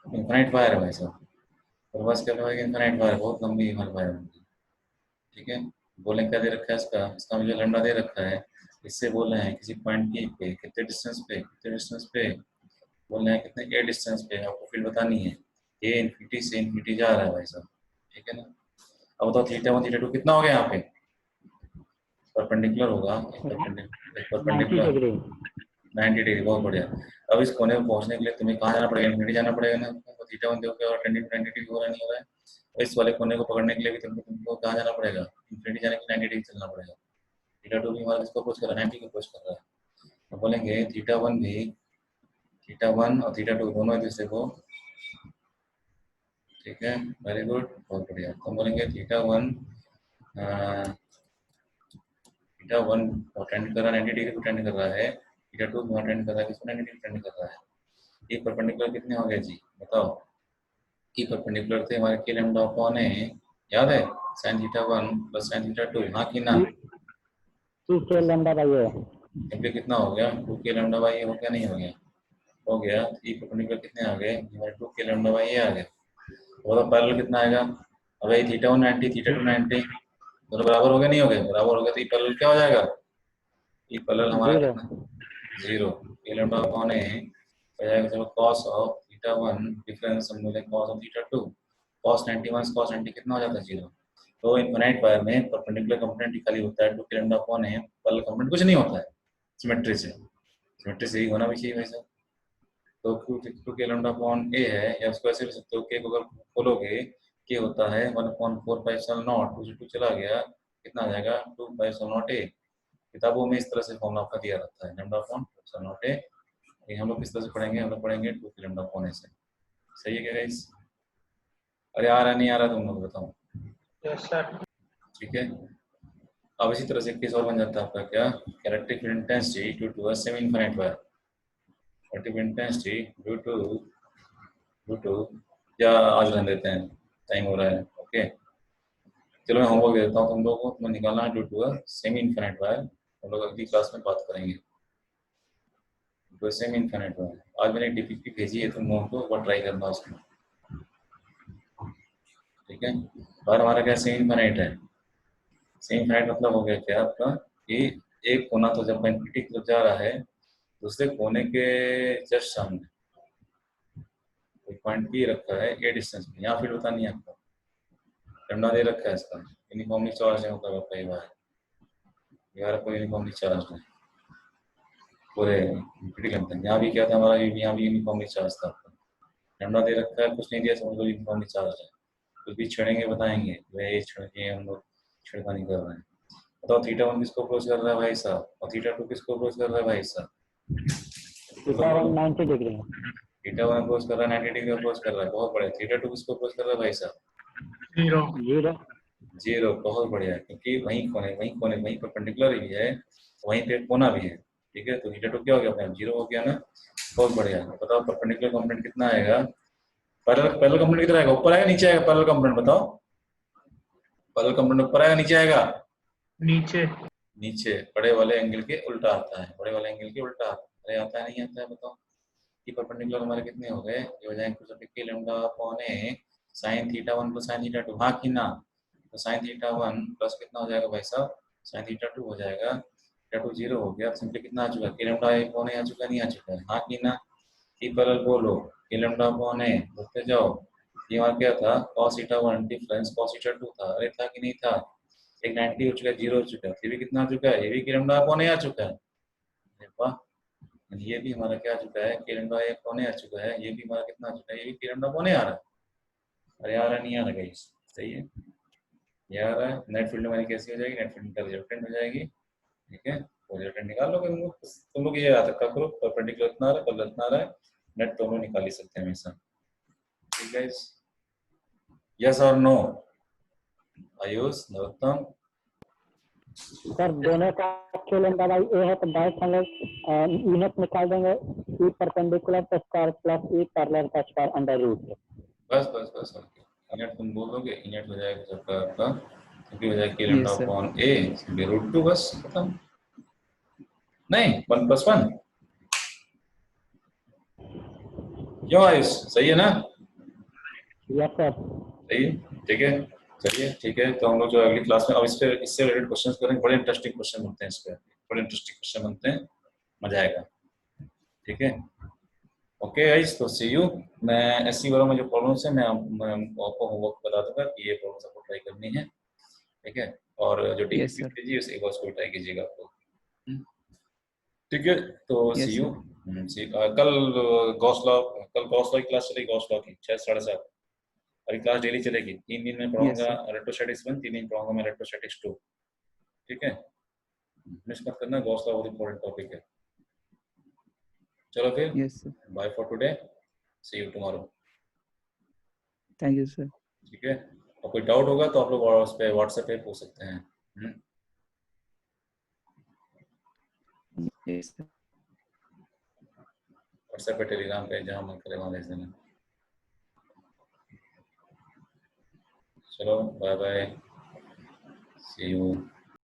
infinite wire है भाई साहब। और बस क्या होगा कि इनफाइनाइट वायर बहुत लंबी हमारी वायर होगी, ठीक है। बोलें क्या दे रखा है इसका, इसका मुझे लैम्डा दे रखा है, इससे बोल रहे हैं किसी पॉइंट की पे कितने डिस्टेंस पे बोल रहे हैं कितने ए डिस्टेंस पे आपको फील्ड बतानी है, ए इन्फिनिटी से इन्फिनिटी जा रहा है भाई साहब, ठीक है ना। अब बताओ थीटा 1 थीटा 2 कितना हो गया यहाँ पे, परपेंडिकुलर होगा,90 परपेंडिकुलर डिग्री 90 डिग्री, बहुत बढ़िया। अब इस कोने में पहुंचने के लिए तुम्हें कहाँ जाना पड़ेगा, इन्फिनिटी जाना पड़ेगा ना, तो थीटा 1 देखो और 90 डिग्री हो रहा है नहीं हो रहा है, और इस वाले कोने को पकड़ने के लिए भी तुमको कहाँ जाना पड़ेगा, इन्फिनिटी जाने के लिए 90 डिग्री चलना पड़ेगा। थीटा 2 भी हमारा इसको अप्रोच कर रहा है, 90 को अप्रोच कर रहा है, तो बोलेंगे थीटा 1 भी, थीटा 1 और थीटा 2 दोनों एक दूसरे को, ठीक है, वेरी गुड, बहुत बढ़िया। तो बोलेंगे थीटा 1 टेंड कर रहा है 90 डिग्री को टेंड कर रहा है, थीटा 2 भी टेंड कर रहा है किसको 90 डिग्री टेंड कर रहा है। ये परपेंडिकुलर कितने हो गए जी बताओ, की परपेंडिकुलर थे हमारे के लैम्डा अपॉन है, याद है, sin theta 1 plus sin theta 2, हाँ कि ना, 2k lambda by A simply कितना हो गया 2k लैम्डा बाई ए, हो गया नहीं हो गया, हो गया। ई परपेंडिकुलर कितने आ गए हमारे 2k लैम्डा बाई ए आ गए। और पैरेलल कितना आएगा, अब ये थीटा 1 90 थीटा 2 90 दोनों बराबर हो गए नहीं हो गए, बराबर हो गए, तो ई पैरेलल क्या हो जाएगा, ई पैरेलल हमारा जीरो कितना 0, के लैम्डा अपॉन है हो जाएगा, चलो cos ऑफ थीटा 1 डिफरेंस हम बोले cos of theta 2, cos 90 minus cos 90 कितना हो जाता है 0। तो इनफिनाइट वायर में परपेंडिकुलर कंपोनेंट खाली होता है 2 के लैम्डा अपॉन है, पैरेलल कंपोनेंट कुछ नहीं होता है, सिमेट्री से ही होना भी चाहिए वैसे। तो टू के लैम्डा अपॉन ए है, या उसको ऐसे भी सकते हो के को अगर खोलोगे के होता है 1/4 2 से 2 चला गया कितना आ जाएगा 2/0 ए। किताबों में इस तरह से फॉर्मूला आपका दिया रहता है लैम्डा अपॉन नॉट ए, हम लोग किस तरह से पढ़ेंगे, हम लोग पढ़ेंगे 2 के लैम्डा अपॉन ए से। सही है क्या गाइस, अरे आ रहा नहीं आ रहा तुम लोग बताओ, यस सर। ठीक है। अब इसी तरह से केस और बन जाता है आपका क्या, characteristic intensity due to a semi infinite wire, characteristic intensity due to या आज रहने देते हैं, टाइम हो रहा है, ओके। चलो मैं होमवर्क दे देता हूँ तुम लोगों को, तुम्हें निकालना है due to a semi infinite wire, हम लोग अगली क्लास में बात करेंगे। सेमी इनफिनिट वायर आज मैंने डीपीपी भेजी है तुम लोगों को, वो ट्राई करना उसमें, ठीक है। और हमारा क्या सेमी इनफिनिट है, सेमी इनफिनिट मतलब हो गया क्या आपका कि एक कोना तो जब इनफिनिटी की तरफ जा रहा है, दूसरे कोने के जस्ट सामने पॉइंट पी रखा है ए डिस्टेंस में, यहाँ फिर बतानी है आपको, लैम्डा दे रखा है इसका, यूनिफॉर्मली चार्ज है मतलब आपका ये वाला कोई यूनिफॉर्मली चार्ज है पूरे इनफिनिटी लेंथ में, यहाँ भी क्या था हमारा, यहाँ भी यूनिफॉर्मली चार्ज था आपका, लैम्डा दे रखा है, कुछ नहीं दिया समझ लो यूनिफॉर्मली चार्ज है, कुछ भी छेड़ेंगे बताएंगे वह ये छेड़ेंगे, हम लोग छिड़कानी कर रहे हैं। बताओ थीटा 1 किसको अप्रोच कर रहा है भाई साहब, और थीटा 2 किसको अप्रोच कर रहा है भाई साहब, थीटा 1 90 डिग्री थीटा 1 अप्रोच कर रहा है 90 डिग्री अप्रोच कर रहा है, बहुत बढ़िया। थीटा 2 किसको अप्रोच कर रहा है भाई साहब, जीरो जीरो 0, बहुत बढ़िया, क्योंकि वहीं परपेंडिकुलर भी है, वहीं पे कोना भी है, ठीक है। तो थीटा 2 क्या हो गया अपने 0 हो गया ना, बहुत बढ़िया। बताओ परपेंडिकुलर कंपोनेंट कितना आएगा, पैरेलल कंपोनेंट कितना आएगा, ऊपर आएगा नीचे आएगा, पैरेलल कंपोनेंट बताओ, पैरेलल कंपोनेंट ऊपर आएगा नीचे आएगा, नीचे नीचे, बड़े वाले एंगल के उल्टा आता है, बड़े वाले एंगल के उल्टा अरे आता है नहीं आता है बताओ। कि परपेंडिकुलर हमारे कितने हो गए, ये हो जाएंगे कुछ के लैम्डा अपॉन ए sin theta 1 plus sin theta 2, हाँ कि ना, तो sin थीटा 1 प्लस कितना हो जाएगा भाई साहब sin थीटा 2 हो जाएगा, थीटा 2 0 हो गया, सिंपली कितना आ चुका है के लैम्डा अपॉन ए आ चुका नहीं आ चुका है, हाँ कि ना। की पैरेलल बोलो के लैम्डा अपॉन ए बोलते जाओ, ये हमारा क्या था cos theta 1 difference cos theta 2 था, अरे था कि नहीं था, एक 90 हो चुका है 0 हो चुका है, ये भी कितना आ चुका है, ये भी के लैम्डा अपॉन ए आ चुका है, वाह। ये भी हमारा क्या आ चुका है के लैम्डा अपॉन ए आ चुका है, ये भी हमारा कितना आ चुका है, ये भी के लैम्डा अपॉन ए आ रहा है, अरे आ रहा नहीं आ रहा गाइस, सही है, ये आ रहा है। नेट फील्ड हमारी कैसी हो जाएगी, नेट फील्ड का रिजल्टेंट हो जाएगी, ठीक है, वो रिजल्टेंट निकाल लोगे तुम लोग ये याद रखा करो, परपेंडिकुलर इतना आ रहा है, पैरेलल इतना आ रहा है, नेट दोनों निकाल ही सकते हैं हमेशा, ठीक है। यस और नो आयुष नरोत्तम, सर दोनों का के लैम्डा बाई ए है, तो डायरेक्ट हम लोग यूनिट निकाल देंगे, ई परपेंडिकुलर का स्क्वायर प्लस ई पैरेलल का स्क्वायर अंडर रूट। बस बस बस इनेट तुम बोलोगे, इनेट हो जाएगा सबका आपका, क्योंकि हो जाएगा के लैम्डा अपॉन ए √2, बस खत्म, नहीं 1 + 1 क्यों आयुष, सही है ना, यस सर सही है, ठीक है। चलिए ठीक है, तो हम लोग जो अगली क्लास में अब इससे रिलेटेड क्वेश्चंस करेंगे। बड़े इंटरेस्टिंग क्वेश्चन बनते हैं इस पे, बड़े इंटरेस्टिंग क्वेश्चन बनते हैं, मजा आएगा। ठीक है, ओके गाइस, तो सी यू। मैं ऐसी वालों में जो प्रॉब्लम्स है मैं आपको होमवर्क बता दूंगा कि ये प्रॉब्लम्स आपको ट्राई करनी है। ठीक है, और जो Yes, टीपी sir. कीजिए उस एक बार उसको ट्राई कीजिएगा आपको। ठीक है, तो Yes, सी यू। sir. कल गॉस लॉ की क्लास चलेगी, गॉस लॉ की 6 साढ़े 7। अभी क्लास डेली चलेगी, 3 दिन में Yes, पढ़ाऊंगा sir. इलेक्ट्रोस्टैटिक्स 1, 3 दिन पढ़ाऊंगा मैं इलेक्ट्रोस्टैटिक्स 2। ठीक है, मिस मत करना, गॉस लॉ बहुत इंपॉर्टेंट टॉपिक है। चलो फिर, Yes, sir. Bye for today, see you tomorrow. Thank you, sir. ठीक है, और कोई डाउट होगा तो आप लोग उस पे व्हाट्सएप पे पूछ सकते हैं। Yes, sir. व्हाट्सएप पे, टेलीग्राम पे, जहाँ मन करे वहाँ भेज देना। चलो बाय बाय, सी यू।